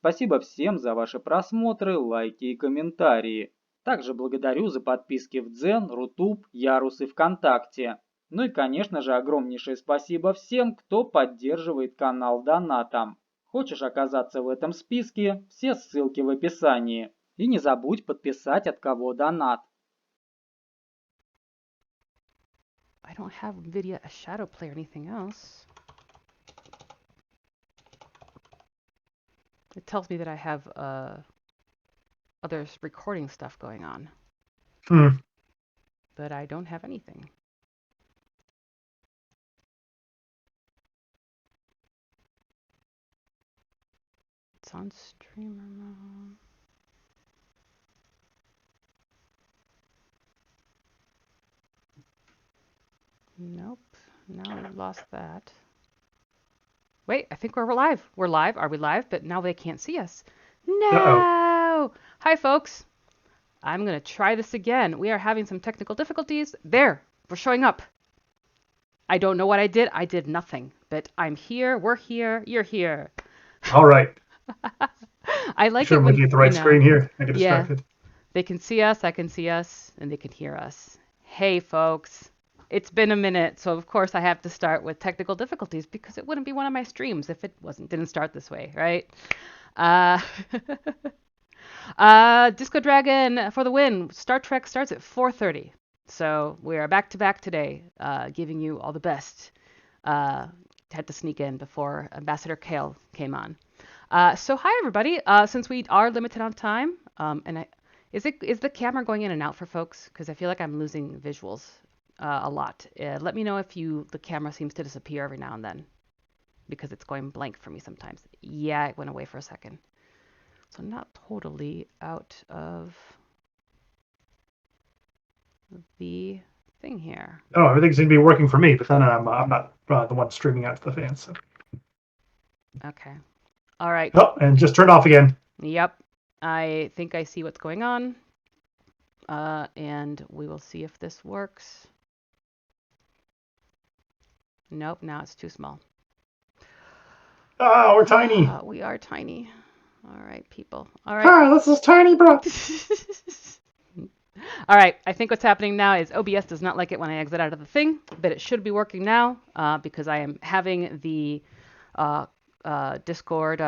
Спасибо всем за ваши просмотры, лайки и комментарии. Также благодарю за подписки в Дзен, Рутуб, Ярус и ВКонтакте. Ну и, конечно же, огромнейшее спасибо всем, кто поддерживает канал донатом. Хочешь оказаться в этом списке? Все ссылки в описании. И не забудь подписать от кого донат. I don't have NVIDIA a shadow play or anything else. It tells me that I have other recording stuff going on. But I don't have anything. It's on streamer mode. Nope. Now we've lost that. Wait, I think we're live. We're live. Are we live? But now they can't see us. No! Uh-oh. Hi, folks. I'm going to try this again. We are having some technical difficulties. There, we're showing up. I don't know what I did. I did nothing. But I'm here. We're here. You're here. All right. I like Sure, it I'm when, looking at the right you know, screen here. I get yeah, distracted. they can see us, I can see us, and they can hear us. Hey, folks. It's been a minute, so of course I have to start with technical difficulties because it wouldn't be one of my streams if it didn't start this way, right? Disco Dragon for the win. Star Trek starts at 4:30, so we are back to back today, giving you all the best. Had to sneak in before Ambassador Kale came on. So hi everybody. Since we are limited on time, is the camera going in and out for folks? Because I feel like I'm losing visuals a lot. Let me know if the camera seems to disappear every now and then, because it's going blank for me sometimes. Yeah, it went away for a second. So not totally out of the thing here. Oh, everything seems to be working for me, but then I'm not the one streaming out to the fans. So. Okay. All right. Oh, and just turned off again. Yep. I think I see what's going on. And we will see if this works. Nope, now it's too small. Oh, we're tiny. We are tiny. All right, people. All right. Ah, this is tiny, bro. All right, I think what's happening now is OBS does not like it when I exit out of the thing, but it should be working now because I am having the Discord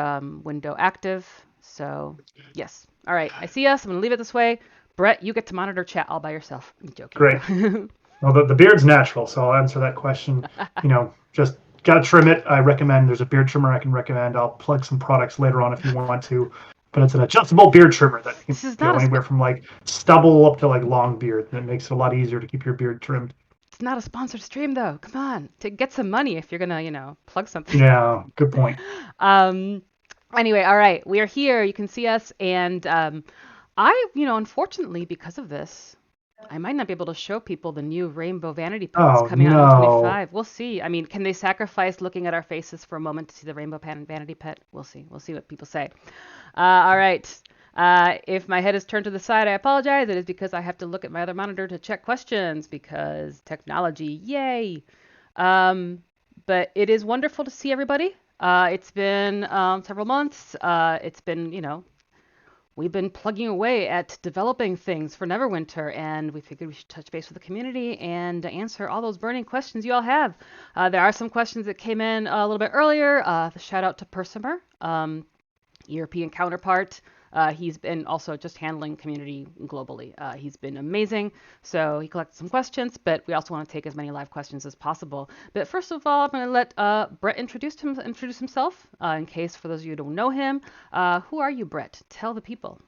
window active. So, yes. All right, I see us. I'm going to leave it this way. Brett, you get to monitor chat all by yourself. I'm joking. Great. Well, the beard's natural, so I'll answer that question. Just got to trim it. I recommend there's a beard trimmer I can recommend. I'll plug some products later on if you want to. But it's an adjustable beard trimmer that can go anywhere from like stubble up to like long beard. And it makes it a lot easier to keep your beard trimmed. It's not a sponsored stream though. Come on, to get some money if you're gonna, plug something. Yeah, good point. Anyway, all right, we are here. You can see us, and unfortunately, because of this, I might not be able to show people the new rainbow vanity pets coming out in 25. We'll see. I mean, can they sacrifice looking at our faces for a moment to see the rainbow vanity pet? We'll see. We'll see what people say. All right. If my head is turned to the side, I apologize. It is because I have to look at my other monitor to check questions because technology, yay. But it is wonderful to see everybody. It's been several months. It's been, we've been plugging away at developing things for Neverwinter, and we figured we should touch base with the community and answer all those burning questions you all have. There are some questions that came in a little bit earlier. The shout out to Persimer, European counterpart. He's been also just handling community globally. He's been amazing. So he collected some questions, but we also want to take as many live questions as possible. But first of all, I'm going to let Brett introduce himself in case for those of you who don't know him. Who are you, Brett? Tell the people.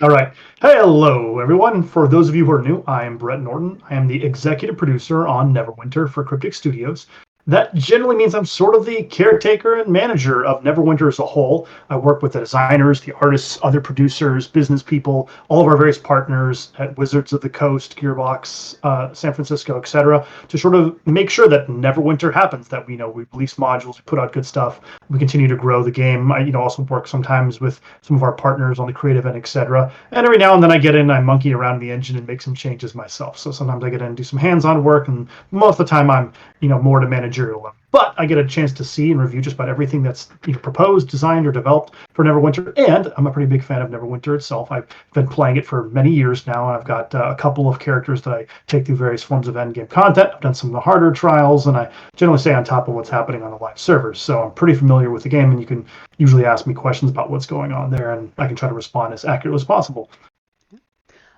All right. Hello, everyone. For those of you who are new, I am Brett Norton. I am the executive producer on Neverwinter for Cryptic Studios. That generally means I'm sort of the caretaker and manager of Neverwinter as a whole. I work with the designers, the artists, other producers, business people, all of our various partners at Wizards of the Coast, Gearbox, San Francisco, etc., to sort of make sure that Neverwinter happens, that we release modules, we put out good stuff, we continue to grow the game. I also work sometimes with some of our partners on the creative end, etc. And every now and then I get in, I monkey around the engine and make some changes myself. So sometimes I get in and do some hands-on work, and most of the time I'm more to manage managerial level. But I get a chance to see and review just about everything that's either proposed, designed, or developed for Neverwinter. And I'm a pretty big fan of Neverwinter itself. I've been playing it for many years now, and I've got a couple of characters that I take through various forms of endgame content. I've done some of the harder trials, and I generally stay on top of what's happening on the live servers. So I'm pretty familiar with the game, and you can usually ask me questions about what's going on there, and I can try to respond as accurately as possible.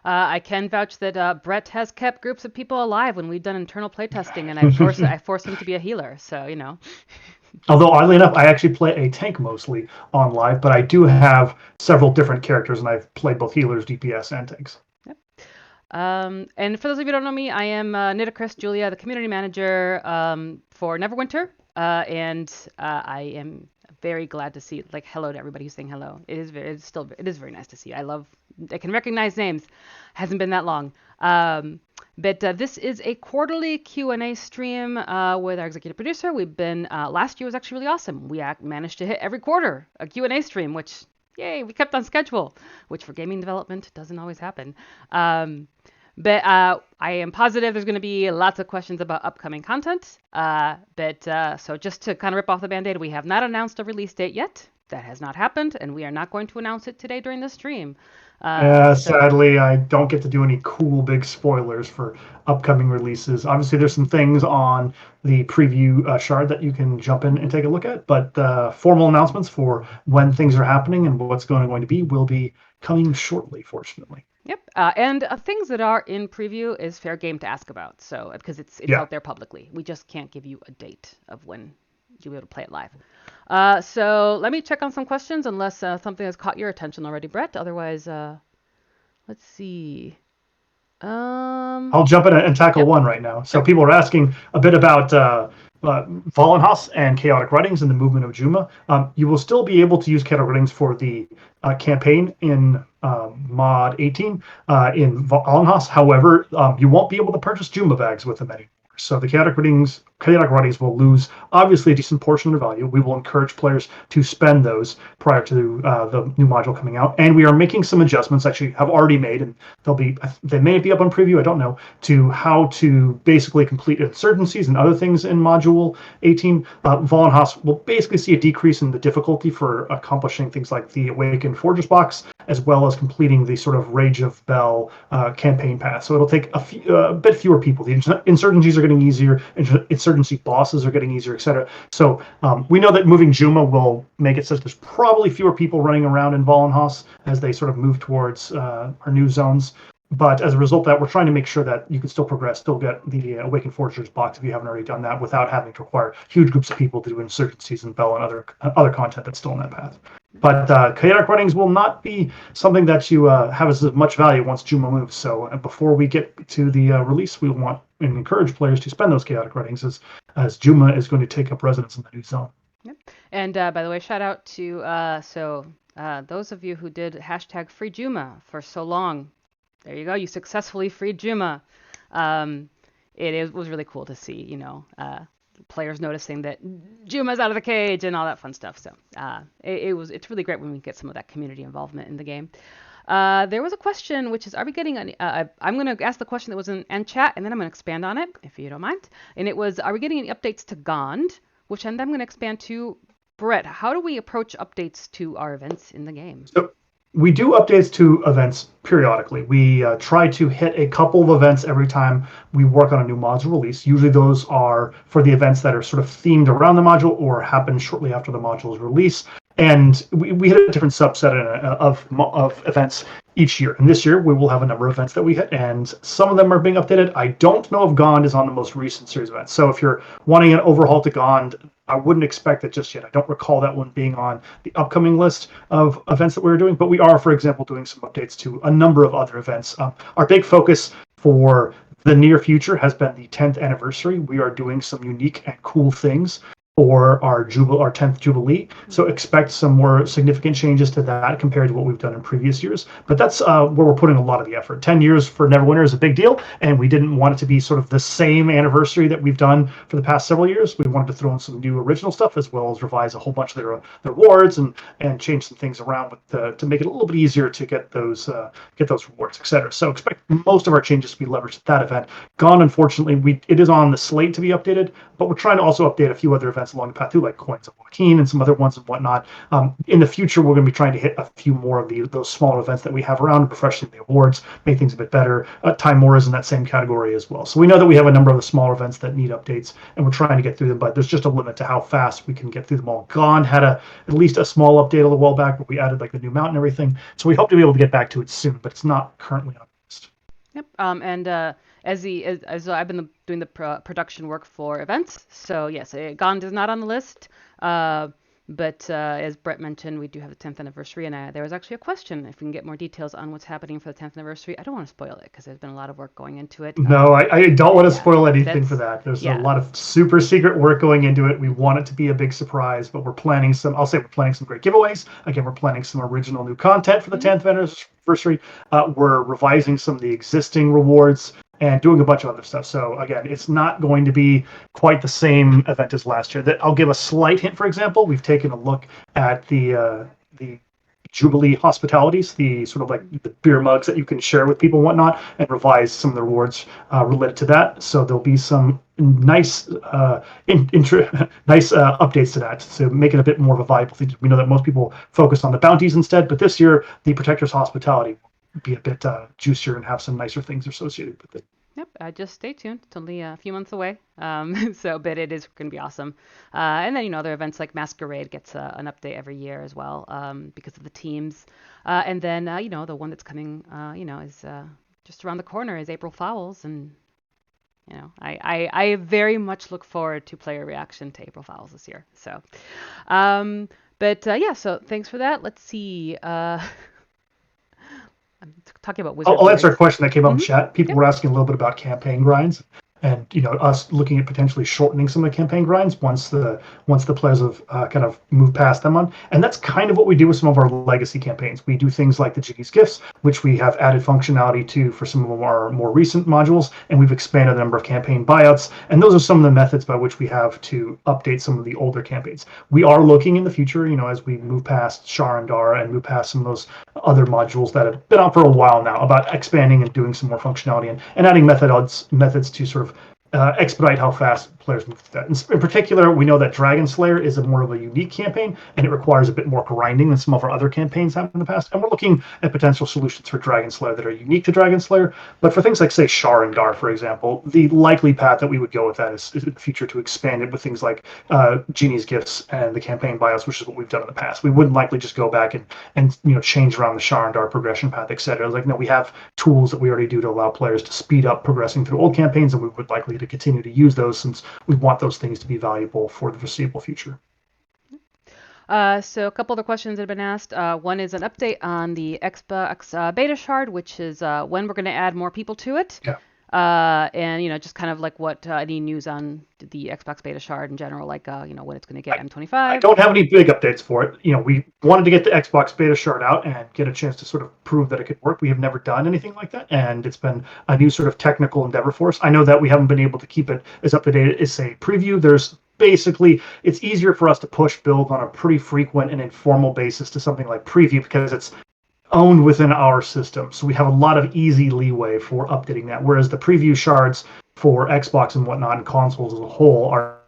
I can vouch that Brett has kept groups of people alive when we've done internal playtesting, and I forced him to be a healer. So, you know. Although, oddly enough, I actually play a tank mostly on live, but I do have several different characters, and I've played both healers, DPS, and tanks. Yep. And for those of you who don't know me, I am Nitocris Julia, the community manager for Neverwinter, and I am very glad to see, like, hello to everybody who's saying hello. It is very nice to see. I can recognize names. Hasn't been that long. But this is a quarterly Q&A stream with our executive producer. We've been, last year was actually really awesome. We managed to hit every quarter a Q&A stream, which, yay, we kept on schedule, which for gaming development doesn't always happen. But I am positive there's going to be lots of questions about upcoming content. So just to kind of rip off the Band-Aid, we have not announced a release date yet. That has not happened, and we are not going to announce it today during the stream. Sadly, I don't get to do any cool big spoilers for upcoming releases. Obviously, there's some things on the preview shard that you can jump in and take a look at, but formal announcements for when things are happening and what's going to be will be coming shortly, fortunately. Yep. And things that are in preview is fair game to ask about. So because it's out there publicly, we just can't give you a date of when you'll be able to play it live. So let me check on some questions, unless something has caught your attention already, Brett. Otherwise, let's see. I'll jump in and tackle one right now. So people are asking a bit about Vollenhaus and chaotic writings and the movement of Juma. You will still be able to use chaotic writings for the campaign in mod 18 in Vollenhaus. However, you won't be able to purchase Juma bags with them anymore. So the chaotic writings will lose obviously a decent portion of their value. We will encourage players to spend those prior to the new module coming out, and we are making some adjustments. Actually, have already made, and they may be up on preview. I don't know, to how to basically complete insurgencies and other things in module 18. Vollenhaus will basically see a decrease in the difficulty for accomplishing things like the Awakened Forges box, as well as completing the sort of Rage of Bell campaign path. So it'll take a bit fewer people. The insurgencies are getting easier, insurgency bosses are getting easier, etc. So we know that moving Juma will make it such there's probably fewer people running around in Vollenhaus as they sort of move towards our new zones. But as a result of that, we're trying to make sure that you can still progress, still get the Awakened Forgers box if you haven't already done that, without having to require huge groups of people to do insurgencies and Bell and other content that's still in that path. But chaotic writings will not be something that you have as much value once Juma moves. So before we get to the release, we want and encourage players to spend those chaotic writings as Juma is going to take up residence in the new zone. Yep. And by the way, shout out to those of you who did hashtag free Juma for so long. There you go. You successfully freed Juma. It was really cool to see, players noticing that Juma's out of the cage and all that fun stuff. So it's really great when we get some of that community involvement in the game. There was a question, which is, are we getting any? I'm going to ask the question that was in chat, and then I'm going to expand on it, if you don't mind. And it was, are we getting any updates to Gond? Which I'm going to expand to. Brett, how do we approach updates to our events in the game? So we do updates to events periodically. We try to hit a couple of events every time we work on a new module release. Usually those are for the events that are sort of themed around the module or happen shortly after the module's release. And we hit a different subset of events each year. And this year we will have a number of events that we hit, and some of them are being updated. I don't know if Gond is on the most recent series of events. So if you're wanting an overhaul to Gond, I wouldn't expect it just yet. I don't recall that one being on the upcoming list of events that we're doing, but we are, for example, doing some updates to a number of other events. Our big focus for the near future has been the 10th anniversary. We are doing some unique and cool things for our 10th Jubilee. So expect some more significant changes to that compared to what we've done in previous years. But that's where we're putting a lot of the effort. 10 years for Neverwinter is a big deal, and we didn't want it to be sort of the same anniversary that we've done for the past several years. We wanted to throw in some new original stuff as well as revise a whole bunch of their rewards and change some things around to make it a little bit easier to get those rewards, etc. So expect most of our changes to be leveraged at that event. Gone, unfortunately, it is on the slate to be updated, but we're trying to also update a few other events along the path too, like Coins of Joaquin and some other ones and whatnot. In the future, we're going to be trying to hit a few more of those smaller events that we have around, refreshing the awards, make things a bit better. Time More is in that same category as well. So we know that we have a number of the smaller events that need updates, and we're trying to get through them, but there's just a limit to how fast we can get through them all. Gone had at least a small update a little while back, but we added like the new mount and everything. So we hope to be able to get back to it soon, but it's not currently on the list. Yep. As I've been doing the production work for events, so yes, Gone is not on the list. But as Brett mentioned, we do have the 10th anniversary, and there was actually a question if we can get more details on what's happening for the 10th anniversary. I don't want to spoil it because there's been a lot of work going into it. No, I don't want to spoil anything for that. There's a lot of super secret work going into it. We want it to be a big surprise, but we're planning some great giveaways. Again, we're planning some original new content for the 10th anniversary. We're revising some of the existing rewards and doing a bunch of other stuff. So again, it's not going to be quite the same event as last year. I'll give a slight hint. For example, we've taken a look at the Jubilee hospitalities, the sort of like the beer mugs that you can share with people and whatnot, and revise some of the rewards related to that. So there'll be some nice updates to that to make it a bit more of a viable thing. We know that most people focus on the bounties instead, but this year the Protector's Hospitality will be a bit juicier and have some nicer things associated with it. Yep, just stay tuned. It's only a few months away, but it is going to be awesome. And then, other events like Masquerade gets an update every year as well because of the teams. And then, the one that's coming, is just around the corner is April Fowls. And, I very much look forward to player reaction to April Fowls this year. So, so thanks for that. Let's see. I'm talking about Wizard. I'll answer a question that came up in chat. People were asking a little bit about campaign grinds, and us looking at potentially shortening some of the campaign grinds once the players have kind of moved past them on. And that's kind of what we do with some of our legacy campaigns. We do things like the Genie's Gifts, which we have added functionality to for some of our more recent modules, and we've expanded the number of campaign buyouts. And those are some of the methods by which we have to update some of the older campaigns. We are looking in the future, as we move past Sharandar and move past some of those other modules that have been out for a while now, about expanding and doing some more functionality and adding methods to sort of expedite how fast players move through that. In particular, we know that Dragon Slayer is more of a unique campaign, and it requires a bit more grinding than some of our other campaigns have in the past. And we're looking at potential solutions for Dragon Slayer that are unique to Dragon Slayer. But for things like, say, Sharandar, for example, the likely path that we would go with that is in the future to expand it with things like Genie's Gifts and the campaign buyouts, which is what we've done in the past. We wouldn't likely just go back and change around the Sharandar progression path, etc. Like, no, we have tools that we already do to allow players to speed up progressing through old campaigns, and we would likely to continue to use those since we want those things to be valuable for the foreseeable future. So a couple other questions that have been asked. One is an update on the Xbox beta shard, which is when we're going to add more people to it. Yeah. And just kind of like what any news on the Xbox beta shard in general, like when it's going to get M25. I don't have any big updates for it. We wanted to get the Xbox beta shard out and get a chance to sort of prove that it could work. We have never done anything like that, and it's been a new sort of technical endeavor for us. I know that we haven't been able to keep it as up to date as, say, preview. It's easier for us to push build on a pretty frequent and informal basis to something like preview because it's owned within our system. So we have a lot of easy leeway for updating that, whereas the preview shards for Xbox and whatnot and consoles as a whole are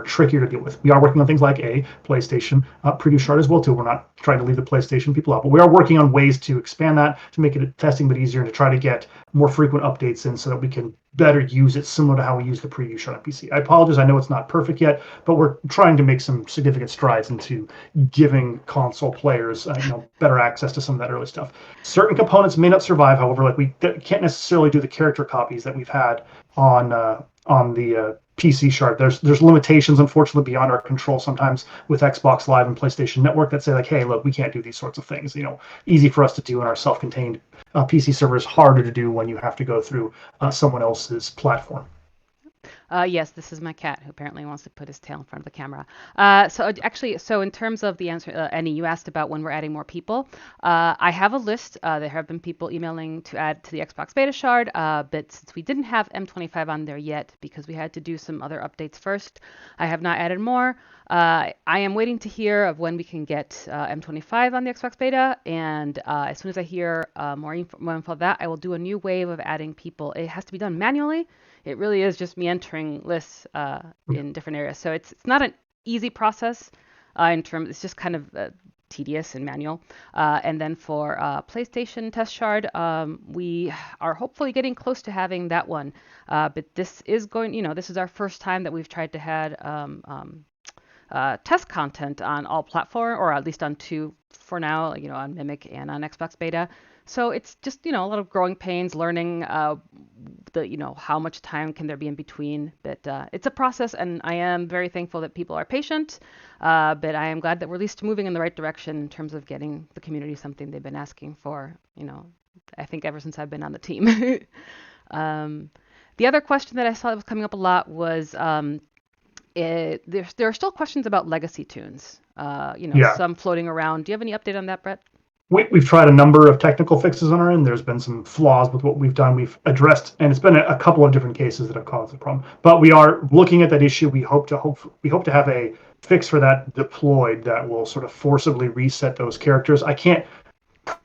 trickier to deal with. We are working on things like a PlayStation preview shard as well too. We're not trying to leave the PlayStation people out, but we are working on ways to expand that, to make it testing bit easier, and to try to get more frequent updates in so that we can better use it similar to how we use the preview shard on PC. I apologize, I know it's not perfect yet, but we're trying to make some significant strides into giving console players better access to some of that early stuff. Certain components may not survive, however, like we can't necessarily do the character copies that we've had on the PC shard. There's limitations, unfortunately, beyond our control sometimes with Xbox Live and PlayStation Network that say like, hey, look, we can't do these sorts of things. Easy for us to do in our self-contained PC servers, harder to do when you have to go through someone else's platform. Yes, this is my cat who apparently wants to put his tail in front of the camera. So in terms of the answer, Annie, you asked about when we're adding more people. I have a list. There have been people emailing to add to the Xbox beta shard, but since we didn't have M25 on there yet because we had to do some other updates first, I have not added more. I am waiting to hear of when we can get M25 on the Xbox beta, and as soon as I hear more info of that, I will do a new wave of adding people. It has to be done manually. It really is just me entering lists in different areas. So it's not an easy process it's just kind of tedious and manual. And then for PlayStation test shard, we are hopefully getting close to having that one. But this is this is our first time that we've tried to have test content on all platforms, or at least on two for now, on Mimic and on Xbox beta. So it's just, a lot of growing pains, learning how much time can there be in between. But it's a process, and I am very thankful that people are patient. But I am glad that we're at least moving in the right direction in terms of getting the community something they've been asking for, I think ever since I've been on the team. The other question that I saw that was coming up a lot was there are still questions about legacy tunes, some floating around. Do you have any update on that, Brett? We've tried a number of technical fixes on our end. There's been some flaws with what we've done. We've addressed, and it's been a couple of different cases that have caused the problem. But we are looking at that issue. We hope to have a fix for that deployed that will sort of forcibly reset those characters. I can't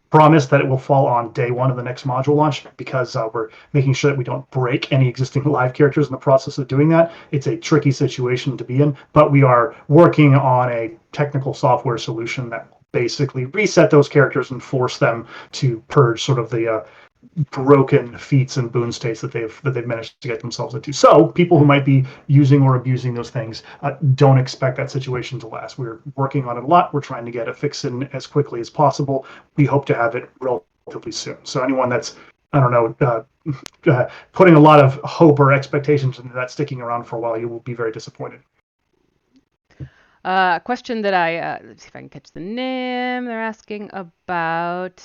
promise that it will fall on day one of the next module launch because we're making sure that we don't break any existing live characters in the process of doing that. It's a tricky situation to be in, but we are working on a technical software solution that basically reset those characters and force them to purge sort of the broken feats and boon states that they've managed to get themselves into. So people who might be using or abusing those things don't expect that situation to last. We're working on it a lot. We're trying to get a fix in as quickly as possible. We hope to have it relatively soon. So anyone that's putting a lot of hope or expectations into that sticking around for a while, you will be very disappointed. A question that let's see if I can catch the name. They're asking about,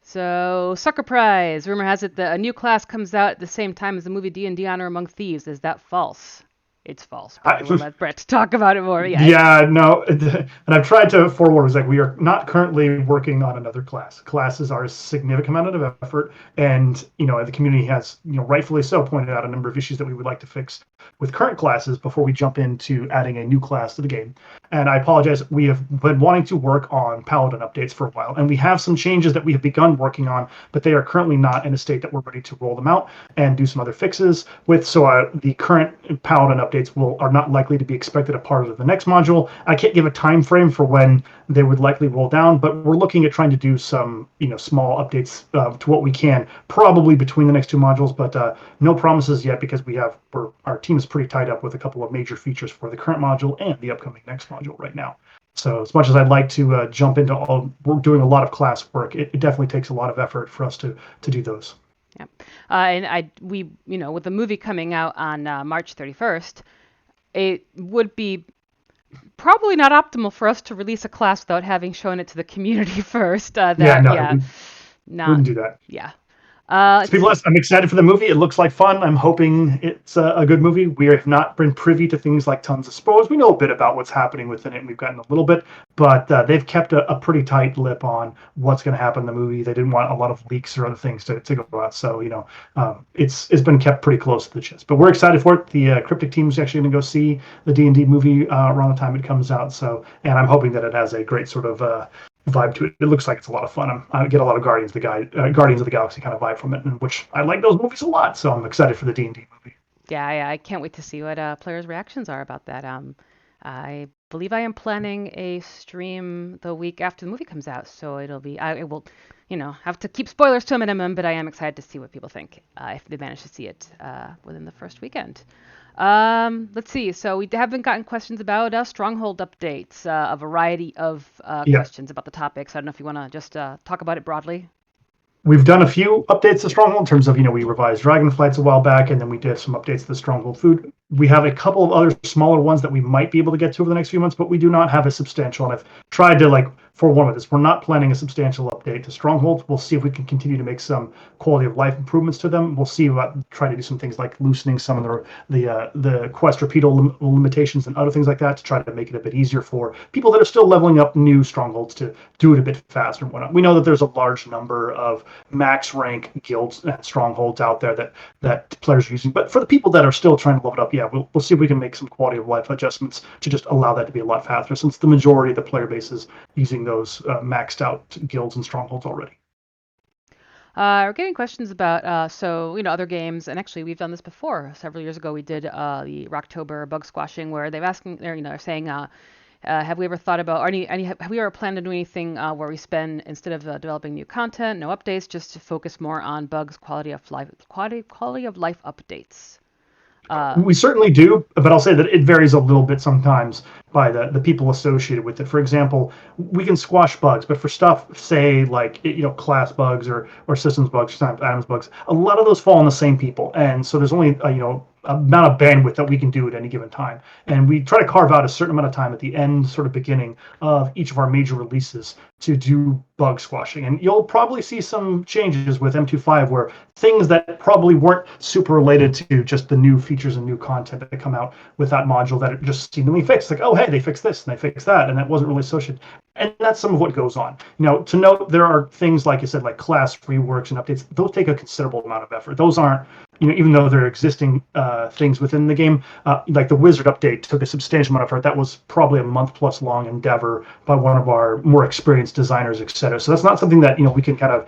so Sucker Prize. Rumor has it that a new class comes out at the same time as the movie D&D Honor Among Thieves. Is that false? It's false. We'll let Brett talk about it more. Yeah, no. And I've tried to forewarn, we are not currently working on another class. Classes are a significant amount of effort, and the community has, rightfully so, pointed out a number of issues that we would like to fix with current classes before we jump into adding a new class to the game. And I apologize. We have been wanting to work on Paladin updates for a while, and we have some changes that we have begun working on, but they are currently not in a state that we're ready to roll them out and do some other fixes with. So the current Paladin updates are not likely to be expected a part of the next module. I can't give a time frame for when they would likely roll down, but we're looking at trying to do some small updates to what we can, probably between the next two modules, but no promises yet because our team is pretty tied up with a couple of major features for the current module and the upcoming next module right now. So as much as I'd like to jump into we're doing a lot of class work, it definitely takes a lot of effort for us to do those. Yeah, and we with the movie coming out on March 31st, it would be probably not optimal for us to release a class without having shown it to the community first. Wouldn't do that. Yeah. I'm excited for the movie. It looks like fun. I'm hoping it's a good movie. We have not been privy to things like tons of spoilers. We know a bit about what's happening within it, and we've gotten a little bit, but they've kept a pretty tight lip on what's going to happen in the movie. They didn't want a lot of leaks or other things to go out. So, it's been kept pretty close to the chest. But we're excited for it. The Cryptic team is actually going to go see the D&D movie around the time it comes out. So, and I'm hoping that it has a great sort of vibe to it. It looks like it's a lot of fun. I get a lot of Guardians of the Galaxy kind of vibe from it, which I like those movies a lot. So I'm excited for the D&D movie. Yeah, I can't wait to see what players' reactions are about that. I believe I am planning a stream the week after the movie comes out, so it will, have to keep spoilers to a minimum, but I am excited to see what people think if they manage to see it within the first weekend. Let's see. So we haven't gotten questions about Stronghold updates, a variety of questions about the topics. I don't know if you want to just talk about it broadly. We've done a few updates to Stronghold in terms of, we revised Dragonflights a while back, and then we did some updates to the Stronghold food We have a couple of other smaller ones that we might be able to get to over the next few months, but we do not have a substantial. And I've tried to forewarn with this. We're not planning a substantial update to Stronghold. We'll see if we can continue to make some quality of life improvements to them. We'll see about trying to do some things like loosening some of the quest repeatal limitations and other things like that to try to make it a bit easier for people that are still leveling up new Strongholds to do it a bit faster and whatnot. We know that there's a large number of max rank guilds and Strongholds out there that players are using, but for the people that are still trying to level it up, yeah, we'll see if we can make some quality of life adjustments to just allow that to be a lot faster, since the majority of the player base is using those maxed out guilds and Strongholds already. We're getting questions about other games, and actually we've done this before. Several years ago, we did the Rocktober bug squashing, where they're saying, have we ever thought about, or have we ever planned to do anything where we spend, instead of developing new content, no updates, just to focus more on bugs, quality of life updates? We certainly do, but I'll say that it varies a little bit sometimes by the people associated with it. For example, we can squash bugs, but for stuff, say class bugs or systems bugs, sometimes items bugs, a lot of those fall on the same people, and so there's only amount of bandwidth that we can do at any given time. And we try to carve out a certain amount of time at the end, sort of beginning of each of our major releases to do bug squashing. And you'll probably see some changes with M2.5 where things that probably weren't super related to just the new features and new content that come out with that module that it just seemingly fixed. Like, oh, hey, they fixed this and they fixed that, and that wasn't really associated. And that's some of what goes on. To note, there are things, like you said, like class reworks and updates. Those take a considerable amount of effort. Those aren't, even though they're existing things within the game, like the Wizard update took a substantial amount of effort. That was probably a month plus long endeavor by one of our more experienced designers, et cetera. So that's not something that, we can kind of,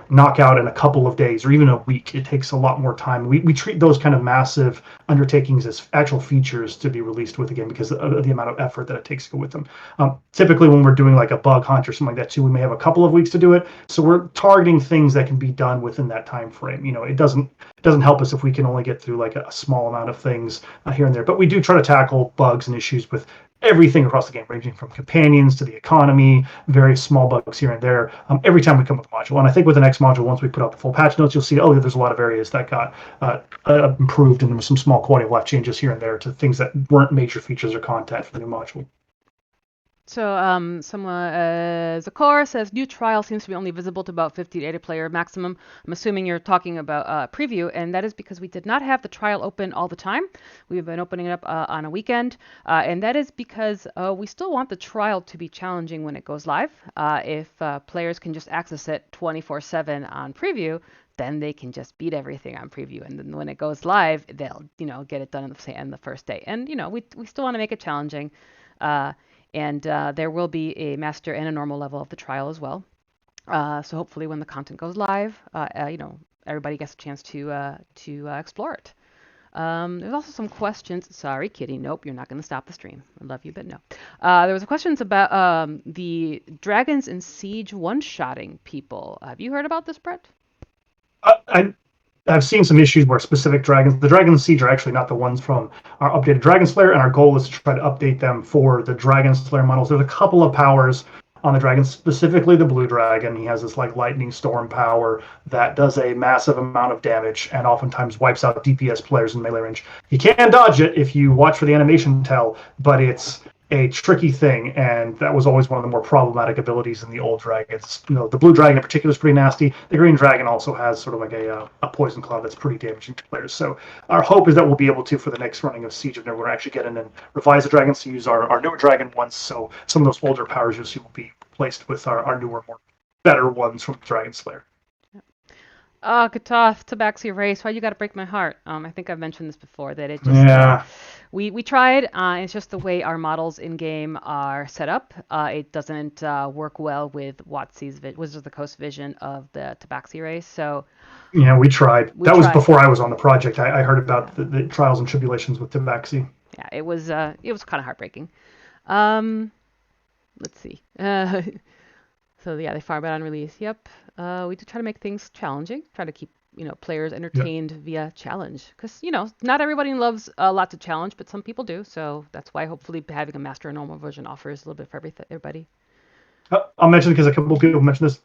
knock out in a couple of days or even a week. It takes a lot more time. We treat those kind of massive undertakings as actual features to be released with the game because of the amount of effort that it takes to go with them. Typically, when we're doing like a bug hunt or something like that too, we may have a couple of weeks to do it. So we're targeting things that can be done within that time frame. It doesn't help us if we can only get through like a small amount of things here and there. But we do try to tackle bugs and issues with everything across the game, ranging from companions to the economy, very small bugs here and there, every time we come with a module. And I think with the next module, once we put out the full patch notes, you'll see, there's a lot of areas that got improved, and there was some small quality of life changes here and there to things that weren't major features or content for the new module. So someone, Zakor says, new trial seems to be only visible to about 50 to 80 player maximum. I'm assuming you're talking about preview, and that is because we did not have the trial open all the time. We've been opening it up on a weekend, and that is because we still want the trial to be challenging when it goes live. If players can just access it 24/7 on preview, then they can just beat everything on preview, and then when it goes live, they'll get it done in the first day. And we still want to make it challenging. And there will be a master and a normal level of the trial as well. So hopefully when the content goes live, everybody gets a chance to explore it. There's also some questions. Sorry, Kitty. Nope, you're not going to stop the stream. I love you, but no. There was questions about the Dragons in Siege one-shotting people. Have you heard about this, Brett? I've seen some issues where specific dragons, the Dragons in Siege are actually not the ones from our updated Dragon Slayer, and our goal is to try to update them for the Dragon Slayer models. There's a couple of powers on the dragon, specifically the blue dragon. He has this like lightning storm power that does a massive amount of damage and oftentimes wipes out DPS players in melee range. You can dodge it if you watch for the animation tell, but it's a tricky thing, and that was always one of the more problematic abilities in the old dragons. The blue dragon in particular is pretty nasty. The green dragon also has sort of like a poison cloud that's pretty damaging to players. So our hope is that we'll be able to, for the next running of Siege of Neverwinter, actually get in and revise the dragons to use our newer dragon ones. So some of those older powers you'll see will be replaced with our newer, more better ones from Dragon Slayer. Katoth, Tabaxi Race, why you gotta break my heart? I think I've mentioned this before, that it just, we tried, it's just the way our models in-game are set up. It doesn't work well with WotC's Wizards of the Coast vision of the Tabaxi Race, so... Yeah, we tried. That was before I was on the project. I heard about the trials and tribulations with Tabaxi. Yeah, it was kind of heartbreaking. Let's see. So yeah, they fired on release. Yep. We did try to make things challenging, try to keep players entertained via challenge, because not everybody loves a lot to challenge, but some people do. So that's why hopefully having a master and normal version offers a little bit for everybody. I'll mention, because a couple of people mentioned this.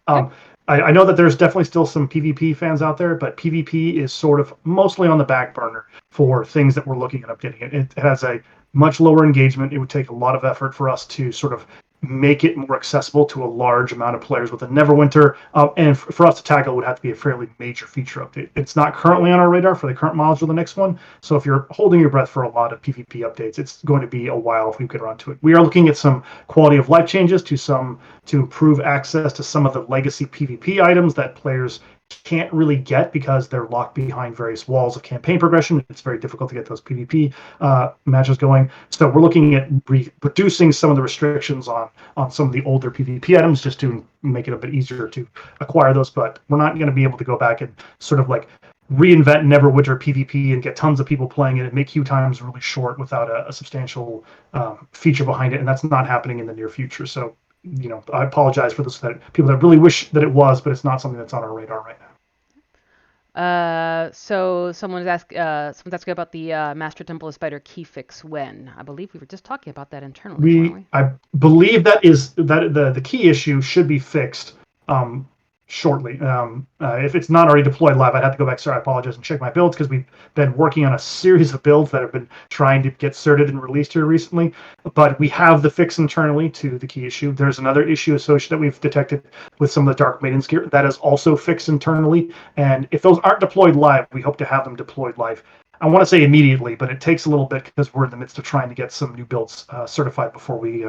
I know that there's definitely still some PvP fans out there, but PvP is sort of mostly on the back burner for things that we're looking at updating. It has a much lower engagement. It would take a lot of effort for us to sort of make it more accessible to a large amount of players with a Neverwinter, and for us to tackle it would have to be a fairly major feature update. It's not currently on our radar for the current module, the next one, so if you're holding your breath for a lot of PvP updates, it's going to be a while if we get around to it. We are looking at some quality of life changes to improve access to some of the legacy PvP items that players can't really get because they're locked behind various walls of campaign progression. It's very difficult to get those PvP matches going. So we're looking at reducing some of the restrictions on some of the older PvP items just to make it a bit easier to acquire those. But we're not going to be able to go back and sort of like reinvent Neverwinter PvP and get tons of people playing it and make queue times really short without a substantial feature behind it. And that's not happening in the near future. So I apologize for those people that really wish that it was, but it's not something that's on our radar right now. So someone's asking about the Master Temple of Spider key fix when. I believe we were just talking about that internally, weren't we? I believe that the key issue should be fixed shortly. If it's not already deployed live, I'd have to go back. Sorry, I apologize, and check my builds because we've been working on a series of builds that have been trying to get certed and released here recently. But we have the fix internally to the key issue. There's another issue associated that we've detected with some of the Dark Maidens gear that is also fixed internally. And if those aren't deployed live, we hope to have them deployed live. I want to say immediately, but it takes a little bit because we're in the midst of trying to get some new builds certified before we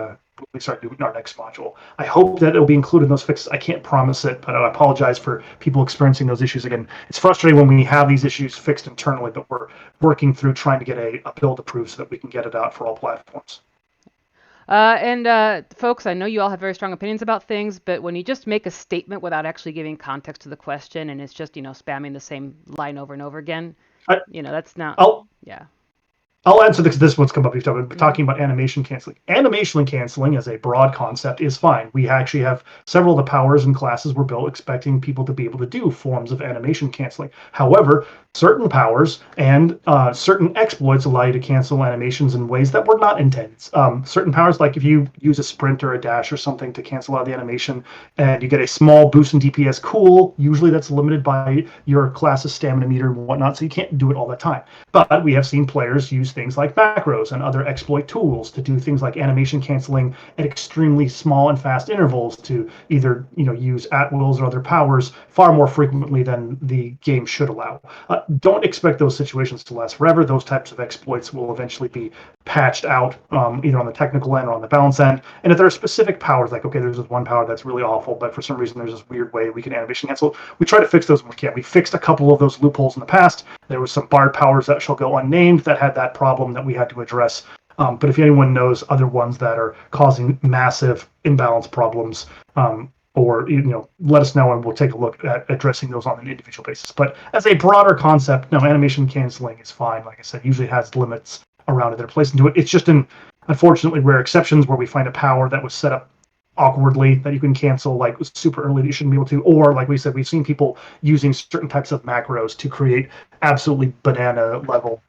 start doing our next module. I hope that it'll be included in those fixes. I can't promise it, but I apologize for people experiencing those issues. Again, it's frustrating when we have these issues fixed internally, but we're working through trying to get a build approved so that we can get it out for all platforms. Folks, I know you all have very strong opinions about things, but when you just make a statement without actually giving context to the question and it's just, spamming the same line over and over again, that's not. I'll answer this one's come up. We've talking about animation canceling. Animation canceling as a broad concept is fine. We actually have several of the powers and classes were built expecting people to be able to do forms of animation canceling. However, certain powers and certain exploits allow you to cancel animations in ways that were not intended. Certain powers, like if you use a sprint or a dash or something to cancel out the animation and you get a small boost in DPS, cool. Usually that's limited by your class's stamina meter and whatnot, so you can't do it all the time. But we have seen players use things like macros and other exploit tools to do things like animation canceling at extremely small and fast intervals to either use at-wills or other powers far more frequently than the game should allow. Don't expect those situations to last forever. Those types of exploits will eventually be patched out either on the technical end or on the balance end. And if there are specific powers, like, okay, there's this one power that's really awful, but for some reason there's this weird way we can animation cancel, we try to fix those when we can. We fixed a couple of those loopholes in the past. There was some bard powers that shall go unnamed that had that problem that we had to address. But if anyone knows other ones that are causing massive imbalance problems, or let us know and we'll take a look at addressing those on an individual basis. But as a broader concept, no, animation canceling is fine. Like I said, usually has limits around it that are placed into it. It's just in unfortunately rare exceptions where we find a power that was set up awkwardly that you can cancel like super early that you shouldn't be able to, or like we said, we've seen people using certain types of macros to create absolutely banana level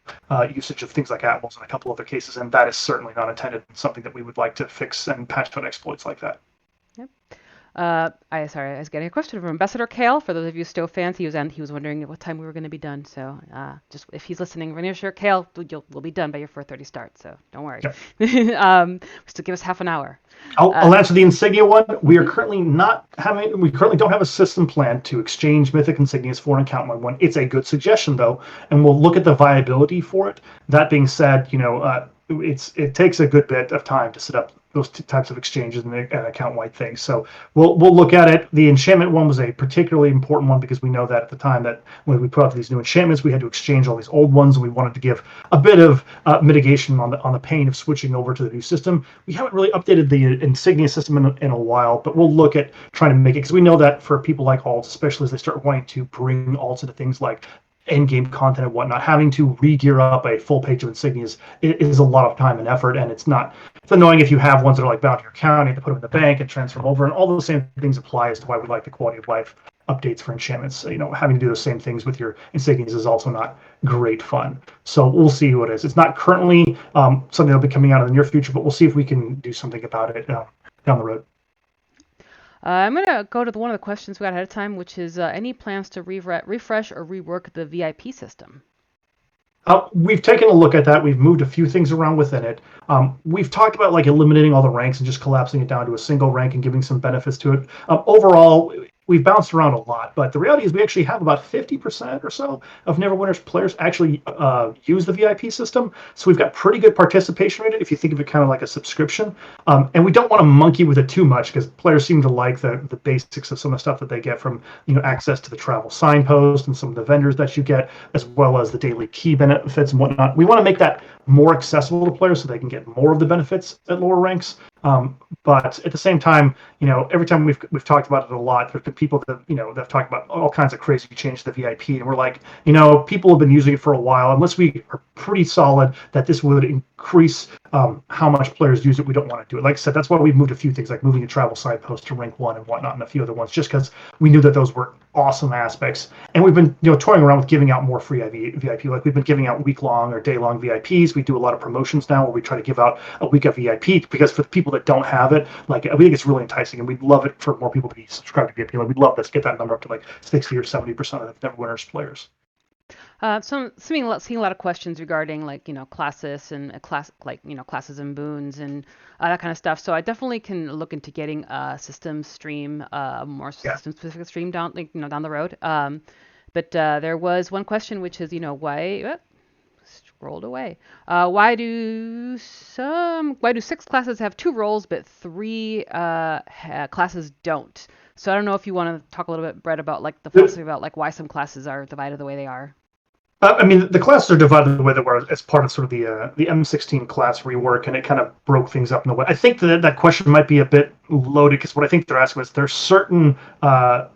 usage of things like at-wills in a couple other cases, and that is certainly not intended. Something that we would like to fix and patch out exploits like that. Yep. I was getting a question from Ambassador Kale. For those of you Stowe fans, he was wondering at what time we were going to be done. So just if he's listening, Rainier Kale, we'll be done by your 4:30 start. So don't worry. Yep. Still give us half an hour. I'll answer the insignia one. We currently don't have a system plan to exchange mythic insignias for an account one. It's a good suggestion though, and we'll look at the viability for it. That being said, it takes a good bit of time to set up those types of exchanges and account-wide things. So we'll look at it. The enchantment one was a particularly important one because we know that at the time that when we put out these new enchantments, we had to exchange all these old ones, and we wanted to give a bit of mitigation on the pain of switching over to the new system. We haven't really updated the insignia system in a while, but we'll look at trying to make it, because we know that for people like alts, especially as they start wanting to bring alts into things like end-game content and whatnot, having to re-gear up a full page of insignias is a lot of time and effort, and it's annoying if you have ones that are like bound to your account, you have to put them in the bank and transfer them over, and all those same things apply as to why we like the quality of life updates for enchantments. Having to do those same things with your insignias is also not great fun. So we'll see what it is. It's not currently something that'll be coming out in the near future, but we'll see if we can do something about it down the road. I'm going to go to one of the questions we got ahead of time, which is any plans to refresh or rework the VIP system? We've taken a look at that. We've moved a few things around within it. We've talked about like eliminating all the ranks and just collapsing it down to a single rank and giving some benefits to it. Overall, we've bounced around a lot, but the reality is we actually have about 50% or so of Neverwinter's players actually use the VIP system. So we've got pretty good participation rate if you think of it kind of like a subscription. And we don't want to monkey with it too much because players seem to like the basics of some of the stuff that they get from access to the travel signpost and some of the vendors that you get, as well as the daily key benefits and whatnot. We want to make that more accessible to players so they can get more of the benefits at lower ranks. But at the same time, every time we've talked about it a lot, there's been people that that have talked about all kinds of crazy changes to the VIP, and we're like, people have been using it for a while. Unless we are pretty solid that this would increase how much players use it, we don't want to do it. Like I said, that's why we've moved a few things, like moving a travel signpost to rank 1 and whatnot, and a few other ones, just because we knew that those were awesome aspects. And we've been toying around with giving out more free VIP. Like we've been giving out week-long or day-long VIPs. We do a lot of promotions now where we try to give out a week of VIP, because for the people that don't have it, like we think it's really enticing, and we'd love it for more people to be subscribed to VIP. Like we'd love to get that number up to like 60 or 70% of the Neverwinter's players. So seeing a lot of questions regarding classes and classes and boons and that kind of stuff. So I definitely can look into getting a system stream, more system specific stream down down the road. But there was one question which is why scrolled away. Why do 6 classes have 2 roles but 3 classes don't? So I don't know if you want to talk a little bit, Brett, about the philosophy about why some classes are divided the way they are. The classes are divided the way they were as part of sort of the M16 class rework, and it kind of broke things up in a way. I think that question might be a bit loaded, because what I think they're asking is there's certain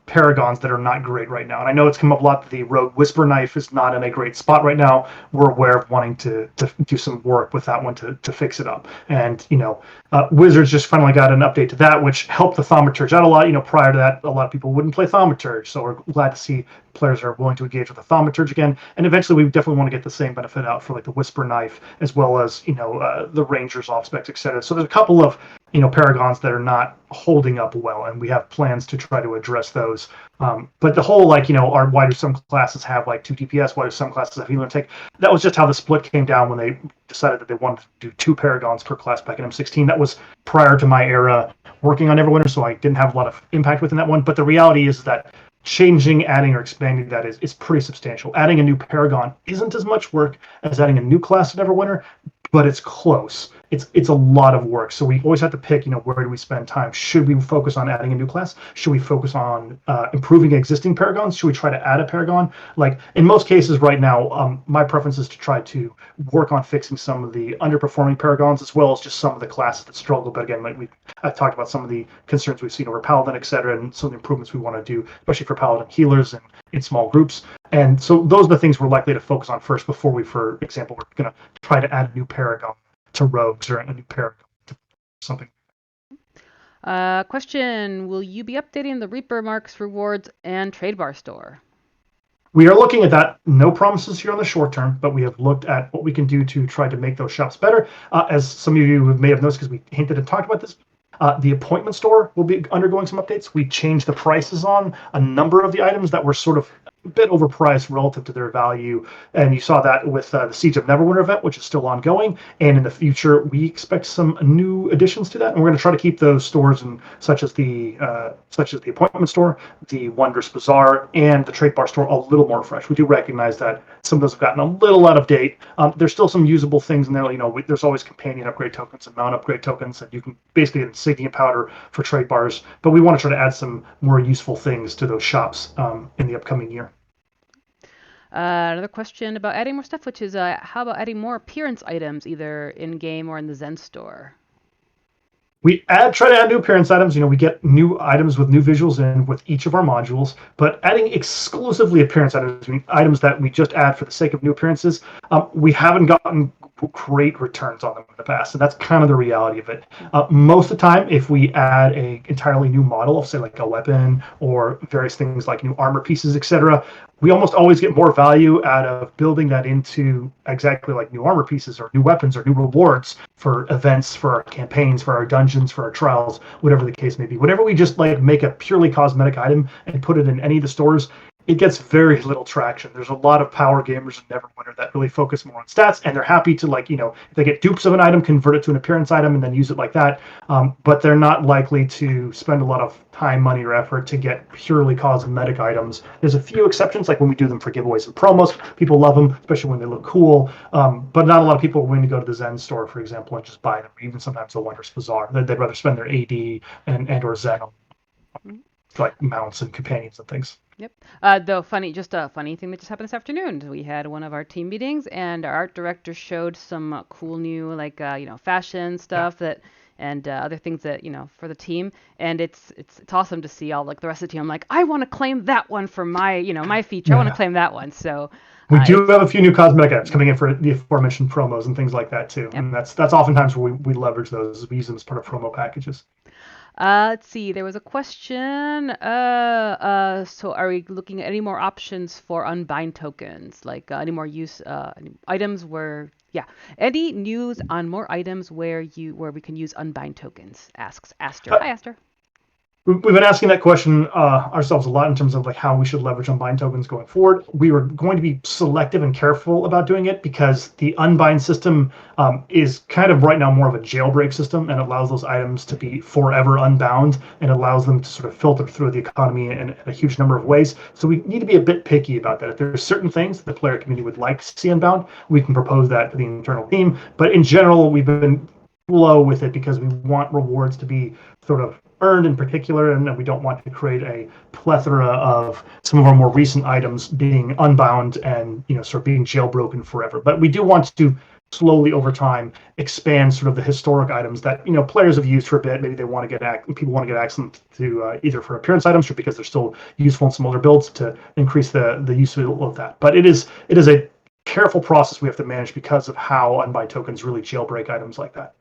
paragons that are not great right now. And I know it's come up a lot that the Rogue Whisper Knife is not in a great spot right now. We're aware of wanting to do some work with that one to fix it up. And, Wizards just finally got an update to that, which helped the Thaumaturge out a lot. Prior to that, a lot of people wouldn't play Thaumaturge. So we're glad to see players are willing to engage with the Thaumaturge again. And eventually we definitely want to get the same benefit out for the Whisper Knife, as well as, the Rangers off specs, etc. So there's a couple of paragons that are not holding up well, and we have plans to try to address those. But the whole why do some classes have 2 DPS, why do some classes have healing take, that was just how the split came down when they decided that they wanted to do 2 paragons per class back in M16. That was prior to my era working on Neverwinter, so I didn't have a lot of impact within that one. But the reality is that changing, adding, or expanding that is pretty substantial. Adding a new paragon isn't as much work as adding a new class to Neverwinter, but it's close. It's a lot of work. So we always have to pick, where do we spend time? Should we focus on adding a new class? Should we focus on improving existing paragons? Should we try to add a paragon? In most cases right now, my preference is to try to work on fixing some of the underperforming paragons, as well as just some of the classes that struggle. But again, I've talked about some of the concerns we've seen over Paladin, et cetera, and some of the improvements we want to do, especially for Paladin healers and in small groups. And so those are the things we're likely to focus on first before we, for example, we're going to try to add a new paragon to rogues or a new paragon to something. Question: will you be updating the Reaper Marks rewards and trade bar store? We are looking at that. No promises here on the short term, but we have looked at what we can do to try to make those shops better. As some of you may have noticed, because we hinted and talked about this, the appointment store will be undergoing some updates. We changed the prices on a number of the items that were sort of a bit overpriced relative to their value, and you saw that with the Siege of Neverwinter event, which is still ongoing. And in the future, we expect some new additions to that, and we're going to try to keep those stores, such as the appointment store, the Wondrous Bazaar, and the Trade Bar store a little more fresh. We do recognize that some of those have gotten a little out of date. There's still some usable things in there. There's always companion upgrade tokens and mount upgrade tokens, and you can basically get insignia powder for trade bars. But we want to try to add some more useful things to those shops in the upcoming year. Another question about adding more stuff, which is how about adding more appearance items, either in game or in the Zen store? We try to add new appearance items. We get new items with new visuals in with each of our modules, but adding exclusively appearance items that we just add for the sake of new appearances, we haven't gotten great returns on them in the past, and that's kind of the reality of it. Most of the time, if we add a entirely new model of, say, like a weapon or various things like new armor pieces, etc., we almost always get more value out of building that into exactly like new armor pieces or new weapons or new rewards for events, for our campaigns, for our dungeons, for our trials, whatever the case may be. Whenever we just like make a purely cosmetic item and put it in any of the stores, it gets very little traction. There's a lot of power gamers in Neverwinter that really focus more on stats, and they're happy to, like, if they get dupes of an item, convert it to an appearance item, and then use it like that. But they're not likely to spend a lot of time, money, or effort to get purely cosmetic items. There's a few exceptions, like when we do them for giveaways and promos. People love them, especially when they look cool. But not a lot of people are willing to go to the Zen store, for example, and just buy them, or even sometimes the Wondrous Bazaar. They'd rather spend their AD and or Zen on like mounts and companions and things. Yep. Though just a funny thing that just happened this afternoon. We had one of our team meetings, and our art director showed some cool new, like, fashion stuff and other things that, for the team. And it's awesome to see all, like, the rest of the team. I'm like, I want to claim that one for my, my feature. I want to claim that one. So we do have a few new cosmetic items coming in for the aforementioned promos and things like that too. Yep. And that's oftentimes where we leverage those. We use them as part of promo packages. Let's see. There was a question. So are we looking at any more options for unbind tokens? Like any more items where, any news on more items where we can use unbind tokens? Asks Aster. Hi, Aster. We've been asking that question ourselves a lot in terms of like how we should leverage unbind tokens going forward. We were going to be selective and careful about doing it because the unbind system is kind of right now more of a jailbreak system, and allows those items to be forever unbound and allows them to sort of filter through the economy in a huge number of ways. So we need to be a bit picky about that. If there are certain things that the player community would like to see unbound, we can propose that to the internal team. But in general, we've been low with it because we want rewards to be sort of earned in particular, and we don't want to create a plethora of some of our more recent items being unbound and sort of being jailbroken forever. But we do want to slowly over time expand sort of the historic items that players have used for a bit. Maybe they want to people want to get access to either for appearance items or because they're still useful in some older builds to increase the use of that. But it is a careful process we have to manage because of how unbind tokens really jailbreak items like that.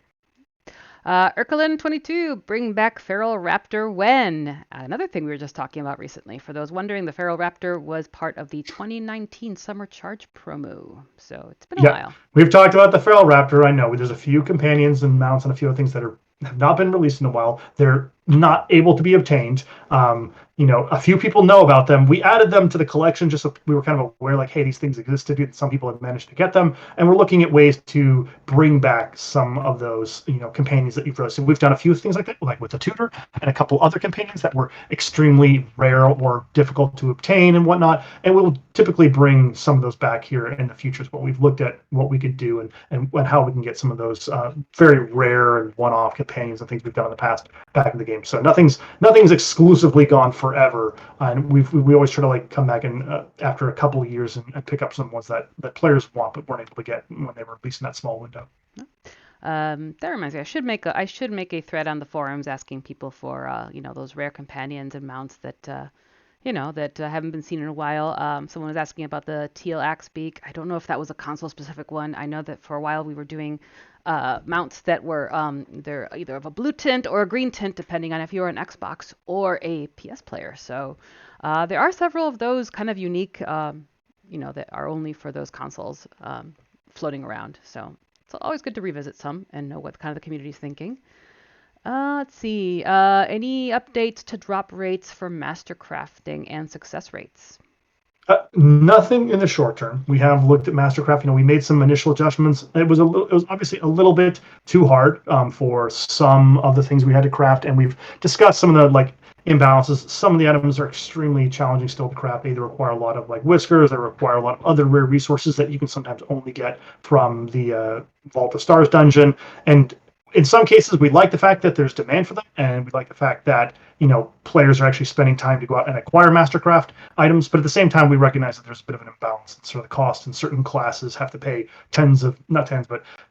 Urkelin22, bring back Feral Raptor when? Another thing we were just talking about recently. For those wondering, the Feral Raptor was part of the 2019 Summer Charge promo. So it's been a while. We've talked about the Feral Raptor. I know there's a few companions and mounts and a few other things that have not been released in a while. They're not able to be obtained. A few people know about them. We added them to the collection just so we were kind of aware, like, hey, these things existed, and some people had managed to get them. And we're looking at ways to bring back some of those, companions that you've roasted. We've done a few things like that, like with the tutor and a couple other companions that were extremely rare or difficult to obtain and whatnot. And we'll typically bring some of those back here in the future. But we've looked at what we could do and how we can get some of those very rare and one-off companions and things we've done in the past back in the game. So nothing's exclusively gone forever, and we always try to like come back and after a couple of years and pick up some ones that players want but weren't able to get when they were released in that small window. That reminds me, I should make a thread on the forums asking people for those rare companions and mounts that that haven't been seen in a while. Someone was asking about the teal axe beak. I don't know if that was a console specific one. I know that for a while we were doing mounts that were they're either of a blue tint or a green tint, depending on if you're an Xbox or a PS player. So there are several of those kind of unique, that are only for those consoles floating around. So it's always good to revisit some and know what kind of the community is thinking. Let's see. Any updates to drop rates for master crafting and success rates? Nothing in the short term. We have looked at Mastercraft. We made some initial adjustments. It was obviously a little bit too hard for some of the things we had to craft, and we've discussed some of the imbalances. Some of the items are extremely challenging still to craft. They either require a lot of whiskers, they require a lot of other rare resources that you can sometimes only get from the Vault of Stars dungeon. And in some cases, we like the fact that there's demand for them, and we like the fact that players are actually spending time to go out and acquire Mastercraft items. But at the same time, we recognize that there's a bit of an imbalance in sort of the cost, and certain classes have to pay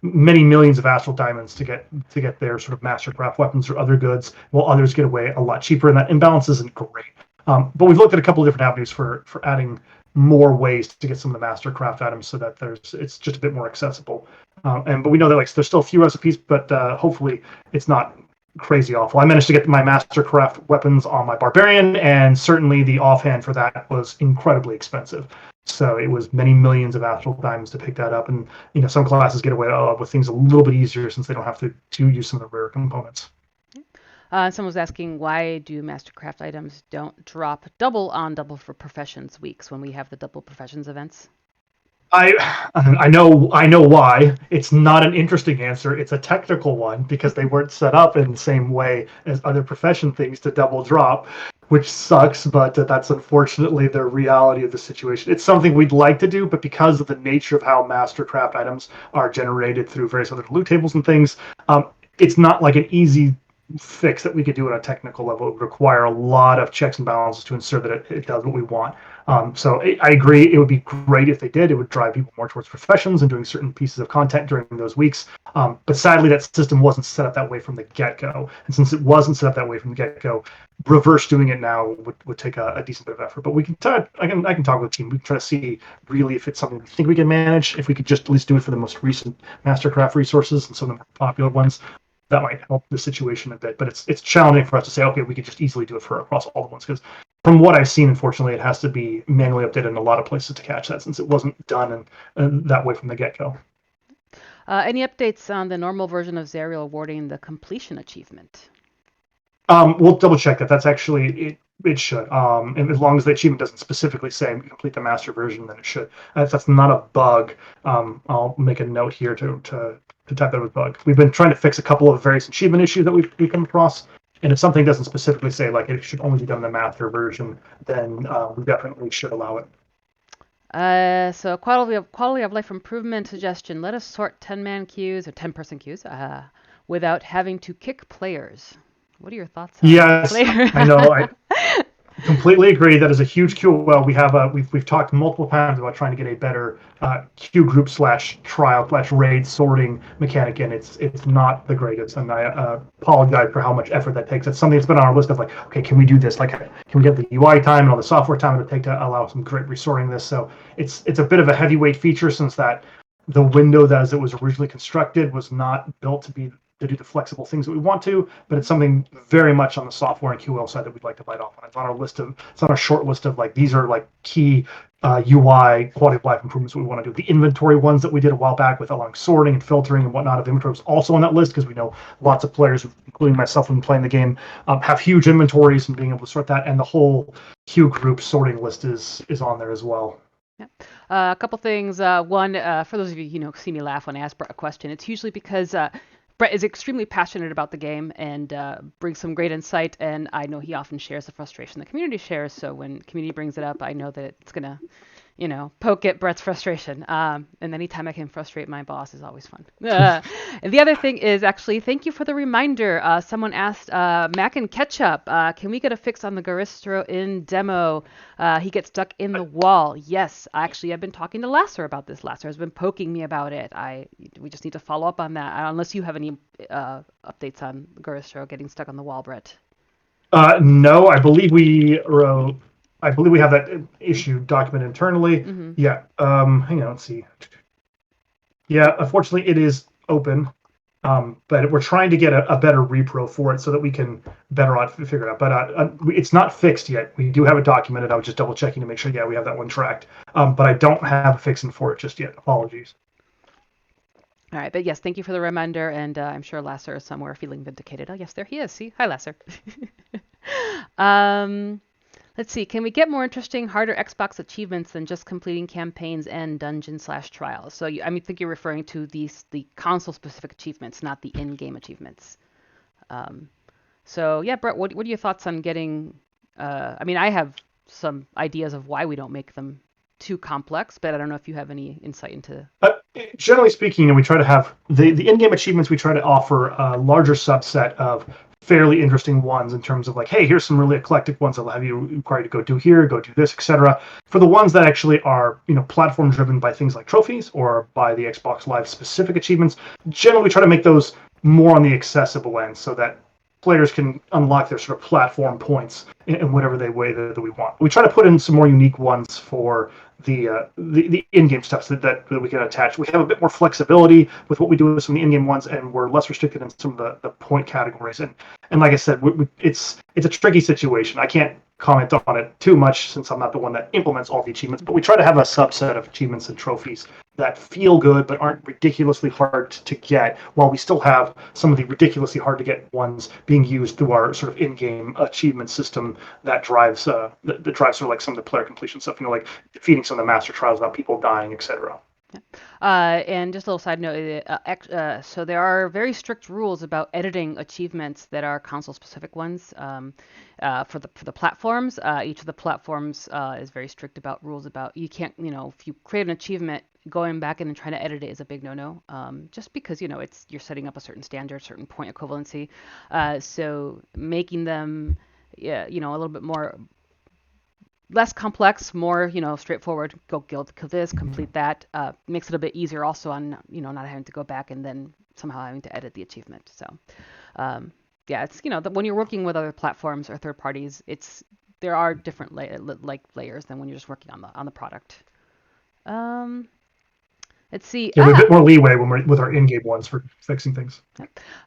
many millions of astral diamonds to get their sort of Mastercraft weapons or other goods, while others get away a lot cheaper, and that imbalance isn't great. But we've looked at a couple of different avenues for adding more ways to get some of the Mastercraft items so that it's just a bit more accessible. But we know that like there's still a few recipes, but hopefully it's not crazy awful. I managed to get my Mastercraft weapons on my Barbarian, and certainly the offhand for that was incredibly expensive. So it was many millions of astral diamonds to pick that up, and some classes get away with things a little bit easier since they don't have to use some of the rare components. Someone was asking, why do Mastercraft items don't drop double on Double for Professions weeks when we have the Double Professions events? I know why. It's not an interesting answer. It's a technical one because they weren't set up in the same way as other profession things to double drop, which sucks, but that's unfortunately the reality of the situation. It's something we'd like to do, but because of the nature of how Mastercraft items are generated through various other loot tables and things, it's not like an easy fix that we could do at a technical level. It would require a lot of checks and balances to ensure that it does what we want. So I agree. It would be great if they did. It would drive people more towards professions and doing certain pieces of content during those weeks. But sadly, that system wasn't set up that way from the get-go. And since it wasn't set up that way from the get-go, reverse doing it now would take a decent bit of effort. But we can I can talk with the team. We can try to see really if it's something we think we can manage. If we could just at least do it for the most recent Mastercraft resources and some of the more popular ones, that might help the situation a bit. But it's challenging for us to say, okay, we could just easily do it for across all the ones, because from what I've seen, unfortunately, it has to be manually updated in a lot of places to catch that, since it wasn't done and that way from the get-go. Any updates on the normal version of Zerial awarding the completion achievement? We'll double check that. That's actually it should. And as long as the achievement doesn't specifically say complete the master version, then it should. If that's not a bug, I'll make a note here to type that as a bug. We've been trying to fix a couple of various achievement issues that we've come across. And if something doesn't specifically say like it should only be done in the master version, then we definitely should allow it. So quality of life improvement suggestion. Let us sort 10-man queues or 10-person queues without having to kick players. What are your thoughts on Yes, players? I know. I completely agree. That is a huge queue. Well, we've talked multiple times about trying to get a better queue group / raid sorting mechanic, and it's not the greatest. And I apologize for how much effort that takes. It's something that's been on our list of like, okay, can we do this? Like, can we get the UI time and all the software time it would take to allow some great resorting this? So it's a bit of a heavyweight feature, since that the window that as it was originally constructed was not built to do the flexible things that we want to, but it's something very much on the software and QL side that we'd like to bite off on. It's on our short list of like, these are like key UI quality of life improvements we want to do. The inventory ones that we did a while back with allowing sorting and filtering and whatnot of inventory was also on that list, because we know lots of players, including myself when playing the game, have huge inventories, and being able to sort that, and the whole queue group sorting list is on there as well. Yep. A couple things. One, for those of you who see me laugh when I ask Brett a question, it's usually because Brett is extremely passionate about the game and brings some great insight, and I know he often shares the frustration the community shares, so when community brings it up, I know that it's going to, poke at Brett's frustration. And anytime I can frustrate my boss is always fun. And the other thing is, actually, thank you for the reminder. Someone asked, Mac and Ketchup, can we get a fix on the Garistro in demo? He gets stuck in the wall. Yes, actually, I've been talking to Lasser about this. Lasser has been poking me about it. We just need to follow up on that, unless you have any updates on Garistro getting stuck on the wall, Brett. No, I believe we have that issue documented internally. Mm-hmm. Yeah. Hang on, let's see. Yeah, unfortunately, it is open, but we're trying to get a better repro for it so that we can better figure it out. But it's not fixed yet. We do have it documented. I was just double checking to make sure. Yeah, we have that one tracked. But I don't have a fixing for it just yet. Apologies. All right, but yes, thank you for the reminder, and I'm sure Lasser is somewhere feeling vindicated. Oh, yes, there he is. See? Hi, Lasser. Let's see. Can we get more interesting, harder Xbox achievements than just completing campaigns and dungeon/trials? So I think you're referring to the console-specific achievements, not the in-game achievements. So yeah, Brett, what are your thoughts on getting? I have some ideas of why we don't make them too complex, but I don't know if you have any insight into. Generally speaking, we try to have the in-game achievements. We try to offer a larger subset of fairly interesting ones in terms of like, hey, here's some really eclectic ones that'll have you required to go do here, go do this, etc. For the ones that actually are, platform driven by things like trophies or by the Xbox Live specific achievements, generally we try to make those more on the accessible end so that players can unlock their sort of platform points in whatever way that we want. We try to put in some more unique ones for the in-game stuff that we can attach. We have a bit more flexibility with what we do with some of the in-game ones, and we're less restricted in some of the point categories. And like I said, it's a tricky situation. I can't comment on it too much since I'm not the one that implements all the achievements, but we try to have a subset of achievements and trophies that feel good but aren't ridiculously hard to get, while we still have some of the ridiculously hard to get ones being used through our sort of in-game achievement system that drives sort of like some of the player completion stuff, like defeating some of the master trials without people dying, etc. And just a little side note, so there are very strict rules about editing achievements that are console-specific ones for the platforms. Each of the platforms is very strict about rules about you can't, if you create an achievement, going back in and trying to edit it is a big no-no, just because, you're setting up a certain standard, certain point equivalency. So making them, a little bit more less complex, more straightforward. Go kill this, complete that. Makes it a bit easier also on not having to go back and then somehow having to edit the achievement. So it's when you're working with other platforms or third parties, there are different layers than when you're just working on the product. Let's see. Yeah, we have a bit more leeway when we're with our in-game ones for fixing things.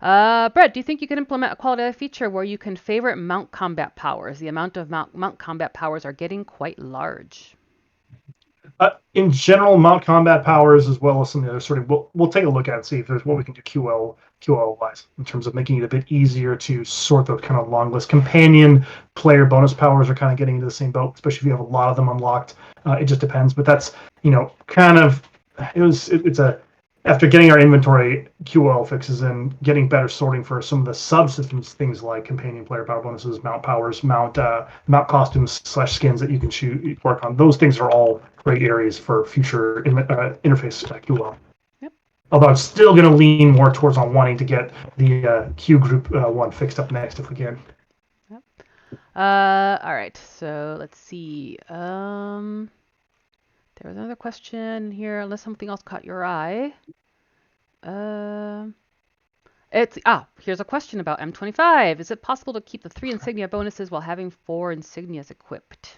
Brett, do you think you can implement a quality of life feature where you can favorite mount combat powers? The amount of mount combat powers are getting quite large. In general, mount combat powers, as well as some of the other sort of, we'll take a look at and see if there's what we can do QL-wise in terms of making it a bit easier to sort those kind of long list. Companion player bonus powers are kind of getting into the same boat, especially if you have a lot of them unlocked. It just depends, but that's kind of. After getting our inventory QL fixes and getting better sorting for some of the subsystems, things like companion player power bonuses, mount powers, mount costumes / skins that you can work on. Those things are all great areas for future interface QL. Yep. Although I'm still going to lean more towards on wanting to get the Q group one fixed up next if we can. Yep. All right. So let's see. There was another question here, unless something else caught your eye. Here's a question about M25. Is it possible to keep the 3 insignia bonuses while having 4 insignias equipped?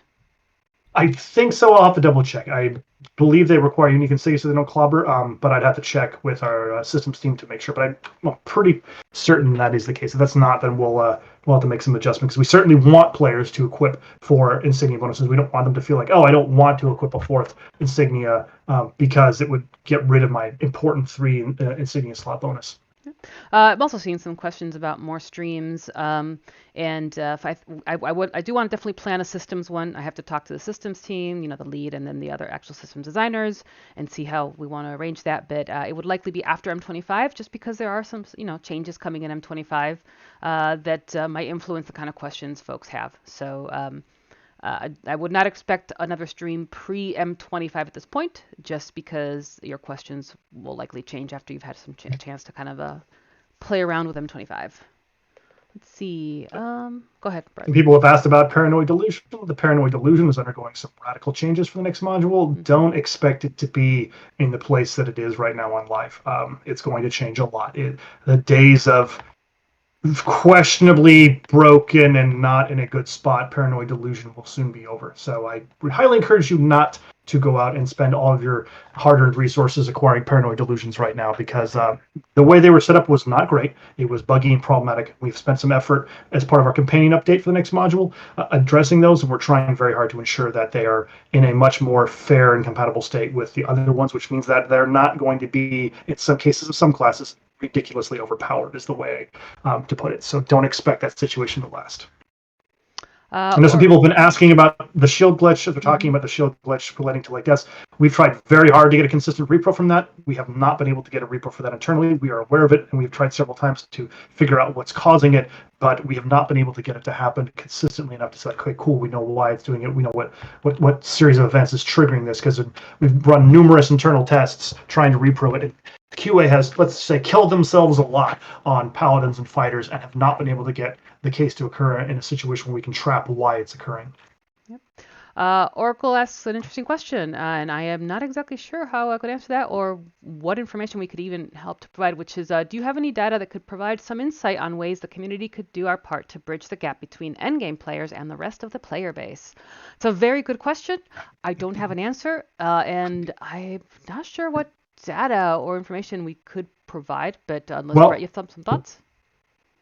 I think so. I'll have to double check. I believe they require unique insignias so they don't clobber, but I'd have to check with our systems team to make sure. But I'm pretty certain that is the case. If that's not, then we'll have to make some adjustments. We certainly want players to equip 4 insignia bonuses. We don't want them to feel like, I don't want to equip a 4th insignia because it would get rid of my important 3 insignia slot bonus. I'm also seeing some questions about more streams, and if I do want to definitely plan a systems one. I have to talk to the systems team, the lead, and then the other actual systems designers, and see how we want to arrange that. But it would likely be after M25, just because there are some changes coming in M25 that might influence the kind of questions folks have. So I would not expect another stream pre M25 at this point, just because your questions will likely change after you've had some chance to kind of play around with M25. Let's see. Go ahead, Brett. People have asked about Paranoid Delusion. The Paranoid Delusion is undergoing some radical changes for the next module. Mm-hmm. Don't expect it to be in the place that it is right now on live. It's going to change a lot. The days of questionably broken and not in a good spot, Paranoid Delusion will soon be over. So I would highly encourage you not to go out and spend all of your hard-earned resources acquiring Paranoid Delusions right now, because the way they were set up was not great. It was buggy and problematic. We've spent some effort as part of our companion update for the next module addressing those, and we're trying very hard to ensure that they are in a much more fair and compatible state with the other ones, which means that they're not going to be, in some cases of some classes, ridiculously overpowered is the way to put it. So don't expect that situation to last. I know some people have been asking about the shield glitch. They're talking about the shield glitch relating to like deaths. We've tried very hard to get a consistent repro from that. We have not been able to get a repro for that internally. We are aware of it, and we've tried several times to figure out what's causing it, but we have not been able to get it to happen consistently enough to say, okay, cool, we know why it's doing it. We know what series of events is triggering this, because we've run numerous internal tests trying to repro it. And QA has, let's say, killed themselves a lot on paladins and fighters and have not been able to get the case to occur in a situation where we can trap why it's occurring. Yep. Oracle asks an interesting question, and I am not exactly sure how I could answer that or what information we could even help to provide, which is, do you have any data that could provide some insight on ways the community could do our part to bridge the gap between endgame players and the rest of the player base? It's a very good question. I don't have an answer, and I'm not sure what data or information we could provide, but unless Brett, you have some thoughts?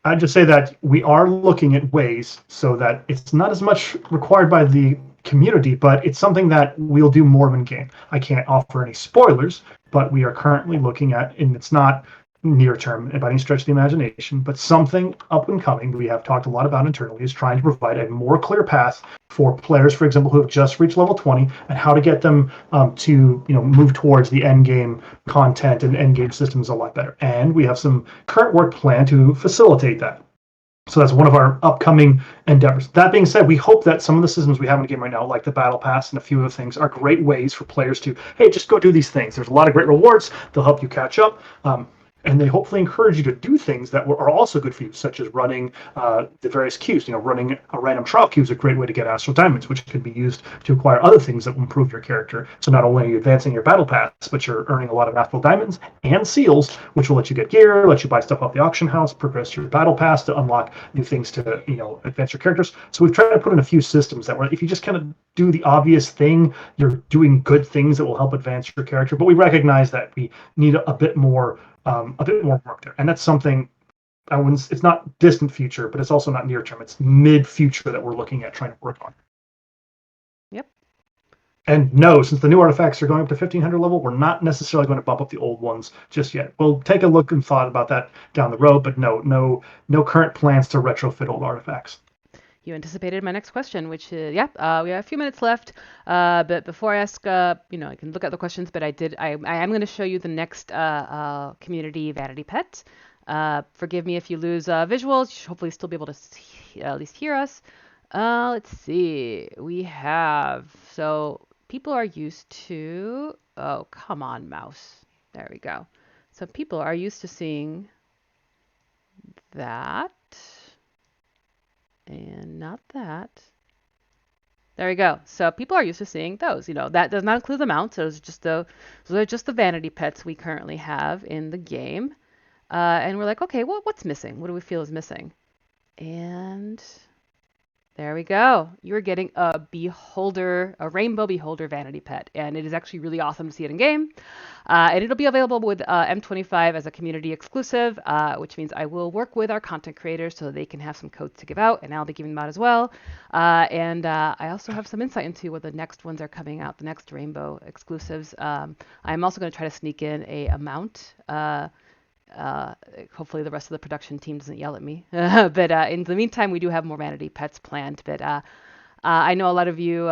I'd just say that we are looking at ways so that it's not as much required by the community, but it's something that we'll do more of in game. I can't offer any spoilers, but we are currently looking at, and it's not near term by any stretch of the imagination, but something up and coming we have talked a lot about internally is trying to provide a more clear path for players, for example, who have just reached level 20, and how to get them to move towards the end game content and end game systems a lot better. And we have some current work planned to facilitate that. So that's one of our upcoming endeavors. That being said, we hope that some of the systems we have in the game right now, like the Battle Pass and a few other things, are great ways for players to, hey, just go do these things. There's a lot of great rewards. They'll help you catch up. And they hopefully encourage you to do things that are also good for you, such as running the various queues. Running a random trial queue is a great way to get astral diamonds, which can be used to acquire other things that will improve your character. So not only are you advancing your battle pass, but you're earning a lot of astral diamonds and seals, which will let you get gear, let you buy stuff off the auction house, progress your battle pass to unlock new things to advance your characters. So we've tried to put in a few systems that where if you just kind of do the obvious thing, you're doing good things that will help advance your character. But we recognize that we need a bit more work there, and that's something it's not distant future, but it's also not near term. It's mid future that we're looking at trying to work on. Yep. And no, since the new artifacts are going up to 1500 level, we're not necessarily going to bump up the old ones just yet. We'll take a look and thought about that down the road, but no current plans to retrofit old artifacts. You anticipated my next question, which is, we have a few minutes left. But before I ask, I can look at the questions, but I am going to show you the next community vanity pet. Forgive me if you lose visuals. You should hopefully still be able to at least hear us. Let's see. We have, so people are used to, oh, come on, mouse. There we go. So people are used to seeing that. And not that. There we go. So people are used to seeing those. That does not include the mounts. Those are just the vanity pets we currently have in the game. And we're like, okay, well, what's missing? What do we feel is missing? And there we go. You're getting a rainbow beholder vanity pet. And it is actually really awesome to see it in game. And it'll be available with M25 as a community exclusive, which means I will work with our content creators so they can have some codes to give out, and I'll be giving them out as well. And I also have some insight into what the next ones are coming out, the next rainbow exclusives. I'm also going to try to sneak in a mount. Hopefully the rest of the production team doesn't yell at me. But in the meantime, we do have more vanity pets planned. But I know a lot of you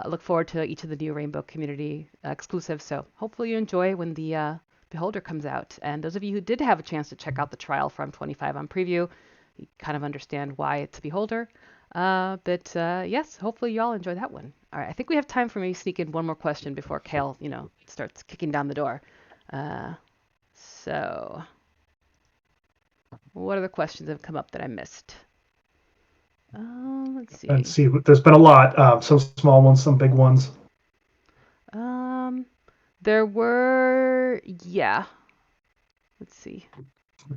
look forward to each of the new Rainbow community exclusives. So hopefully you enjoy when the Beholder comes out. And those of you who did have a chance to check out the trial from 25 on preview, you kind of understand why it's a Beholder. But yes, hopefully you all enjoy that one. All right, I think we have time for me to sneak in one more question before Kale, starts kicking down the door. So what other questions have come up that I missed? Let's see. Let's see. There's been a lot. Some small ones, some big ones. There were, yeah. Let's see.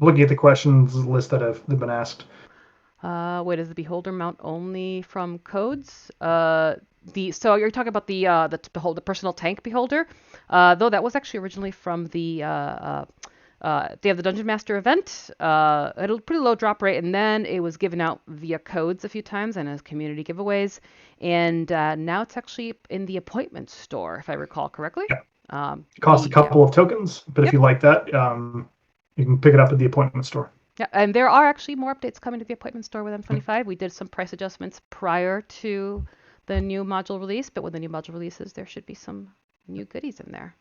Looking at the questions list that have been asked. Wait, is the Beholder mount only from codes? So you're talking about the personal tank Beholder, though that was actually originally from the they have the Dungeon Master event. It had a pretty low drop rate, and then it was given out via codes a few times and as community giveaways. And now it's actually in the appointment store, if I recall correctly. Yeah. Costs a couple of tokens, but if you like that, you can pick it up at the appointment store. Yeah, and there are actually more updates coming to the appointment store with M25. We did some price adjustments prior to the new module release, but when the new module releases, there should be some new goodies in there.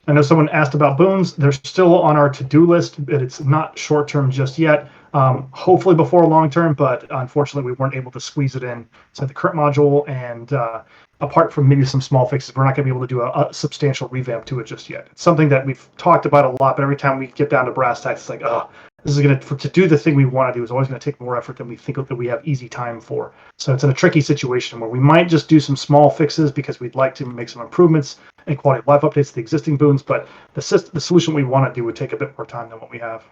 I know someone asked about boons. They're still on our to-do list, but it's not short-term just yet. Hopefully before long-term, but unfortunately we weren't able to squeeze it in to the current module. And apart from maybe some small fixes, we're not going to be able to do a substantial revamp to it just yet. It's something that we've talked about a lot, but every time we get down to brass tacks, it's like, oh, this is going to do the thing we want to do is always going to take more effort than we think that we have easy time for. So it's in a tricky situation where we might just do some small fixes because we'd like to make some improvements and quality of life updates to the existing boons, but the solution we want to do would take a bit more time than what we have.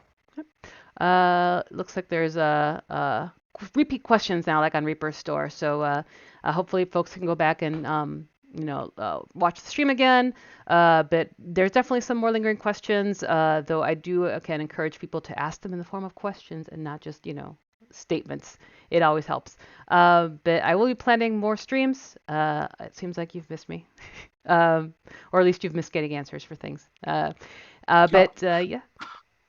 Looks like there's repeat questions now, like on Reaper's store. So hopefully folks can go back and watch the stream again. But there's definitely some more lingering questions, though I do again encourage people to ask them in the form of questions and not just statements. It always helps. But I will be planning more streams. It seems like you've missed me, or at least you've missed getting answers for things. But yeah.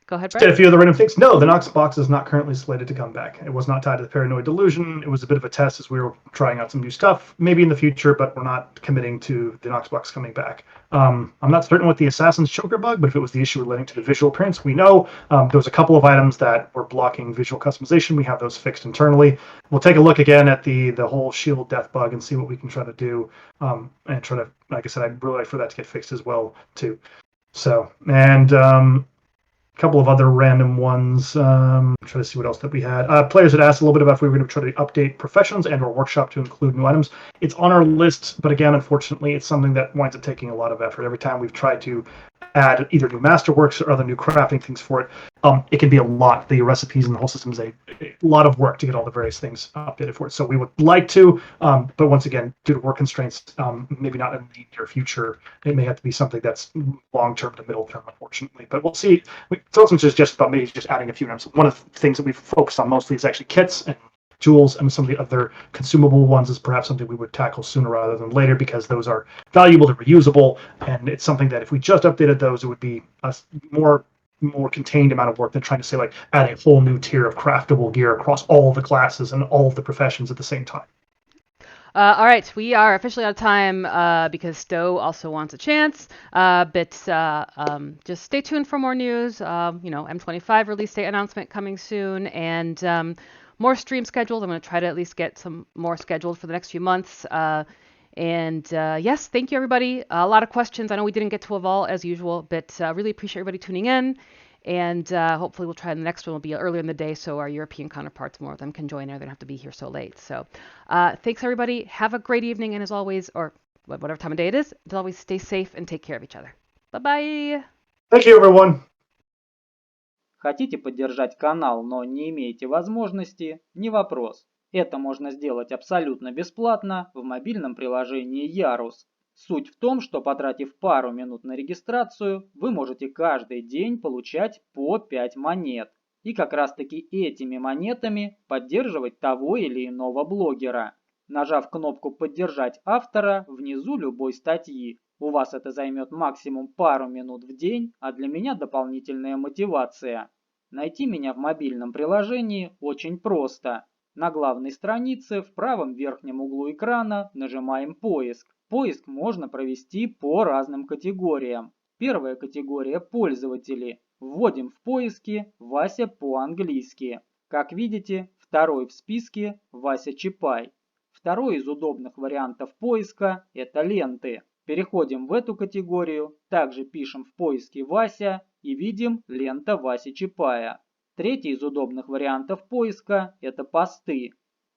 Go ahead, Brett. Did a few other random things. No, the Knox box is not currently slated to come back. It was not tied to the Paranoid Delusion. It was a bit of a test as we were trying out some new stuff, maybe in the future, but we're not committing to the Knox box coming back. I'm not certain what the Assassin's Choker bug, but if it was the issue relating to the visual appearance, we know there was a couple of items that were blocking visual customization. We have those fixed internally. We'll take a look again at the whole shield death bug and see what we can try to do, and try to, like I said, I'd really like for that to get fixed as well, too. So, and couple of other random ones. Try to see what else that we had. Players had asked a little bit about if we were going to try to update professions and/or workshop to include new items. It's on our list, but again, unfortunately, it's something that winds up taking a lot of effort. Every time we've tried to add either new masterworks or other new crafting things for it, it can be a lot. The recipes and the whole system is a lot of work to get all the various things updated for it. So we would like to, but once again, due to work constraints, maybe not in the near future. It may have to be something that's long-term to middle-term, unfortunately. But we'll see. It's just about maybe just adding a few items. One of the things that we've focused on mostly is actually kits and tools, and some of the other consumable ones is perhaps something we would tackle sooner rather than later because those are valuable, they're reusable, and it's something that if we just updated those, it would be a more contained amount of work than trying to say like add a whole new tier of craftable gear across all of the classes and all of the professions at the same time. All right, we are officially out of time because Stowe also wants a chance. But just stay tuned for more news. M25 release date announcement coming soon, and more stream scheduled. I'm going to try to at least get some more scheduled for the next few months. Yes, thank you, everybody. A lot of questions. I know we didn't get to them all as usual, but really appreciate everybody tuning in. And hopefully we'll try the next one will be earlier in the day so our European counterparts, more of them can join. They don't have to be here so late. So thanks, everybody. Have a great evening. And as always, or whatever time of day it is, as always, stay safe and take care of each other. Bye-bye. Thank you, everyone. Хотите поддержать канал, но не имеете возможности? Не вопрос. Это можно сделать абсолютно бесплатно в мобильном приложении Ярус. Суть в том, что потратив пару минут на регистрацию, вы можете каждый день получать по 5 монет. И как раз таки этими монетами поддерживать того или иного блогера. Нажав кнопку «Поддержать автора» внизу любой статьи. У вас это займет максимум пару минут в день, а для меня дополнительная мотивация. Найти меня в мобильном приложении очень просто. На главной странице в правом верхнем углу экрана нажимаем «Поиск». Поиск можно провести по разным категориям. Первая категория – пользователи. Вводим в поиске Вася по-английски. Как видите, второй в списке Вася Чапай. Второй из удобных вариантов поиска – это ленты. Переходим в эту категорию, также пишем в поиске Вася и видим лента Васи Чапая. Третий из удобных вариантов поиска – это посты.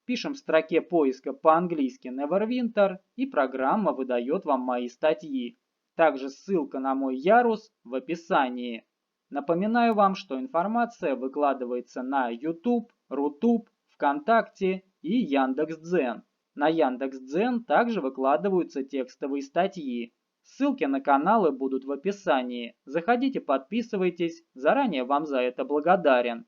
Пишем в строке поиска по-английски Neverwinter, и программа выдает вам мои статьи. Также ссылка на мой Ярус в описании. Напоминаю вам, что информация выкладывается на YouTube, Рутуб, ВКонтакте и Яндекс.Дзен. На Яндекс.Дзен также выкладываются текстовые статьи. Ссылки на каналы будут в описании. Заходите, подписывайтесь. Заранее вам за это благодарен.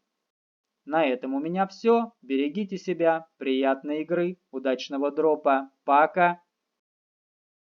На этом у меня все. Берегите себя. Приятной игры. Удачного дропа. Пока.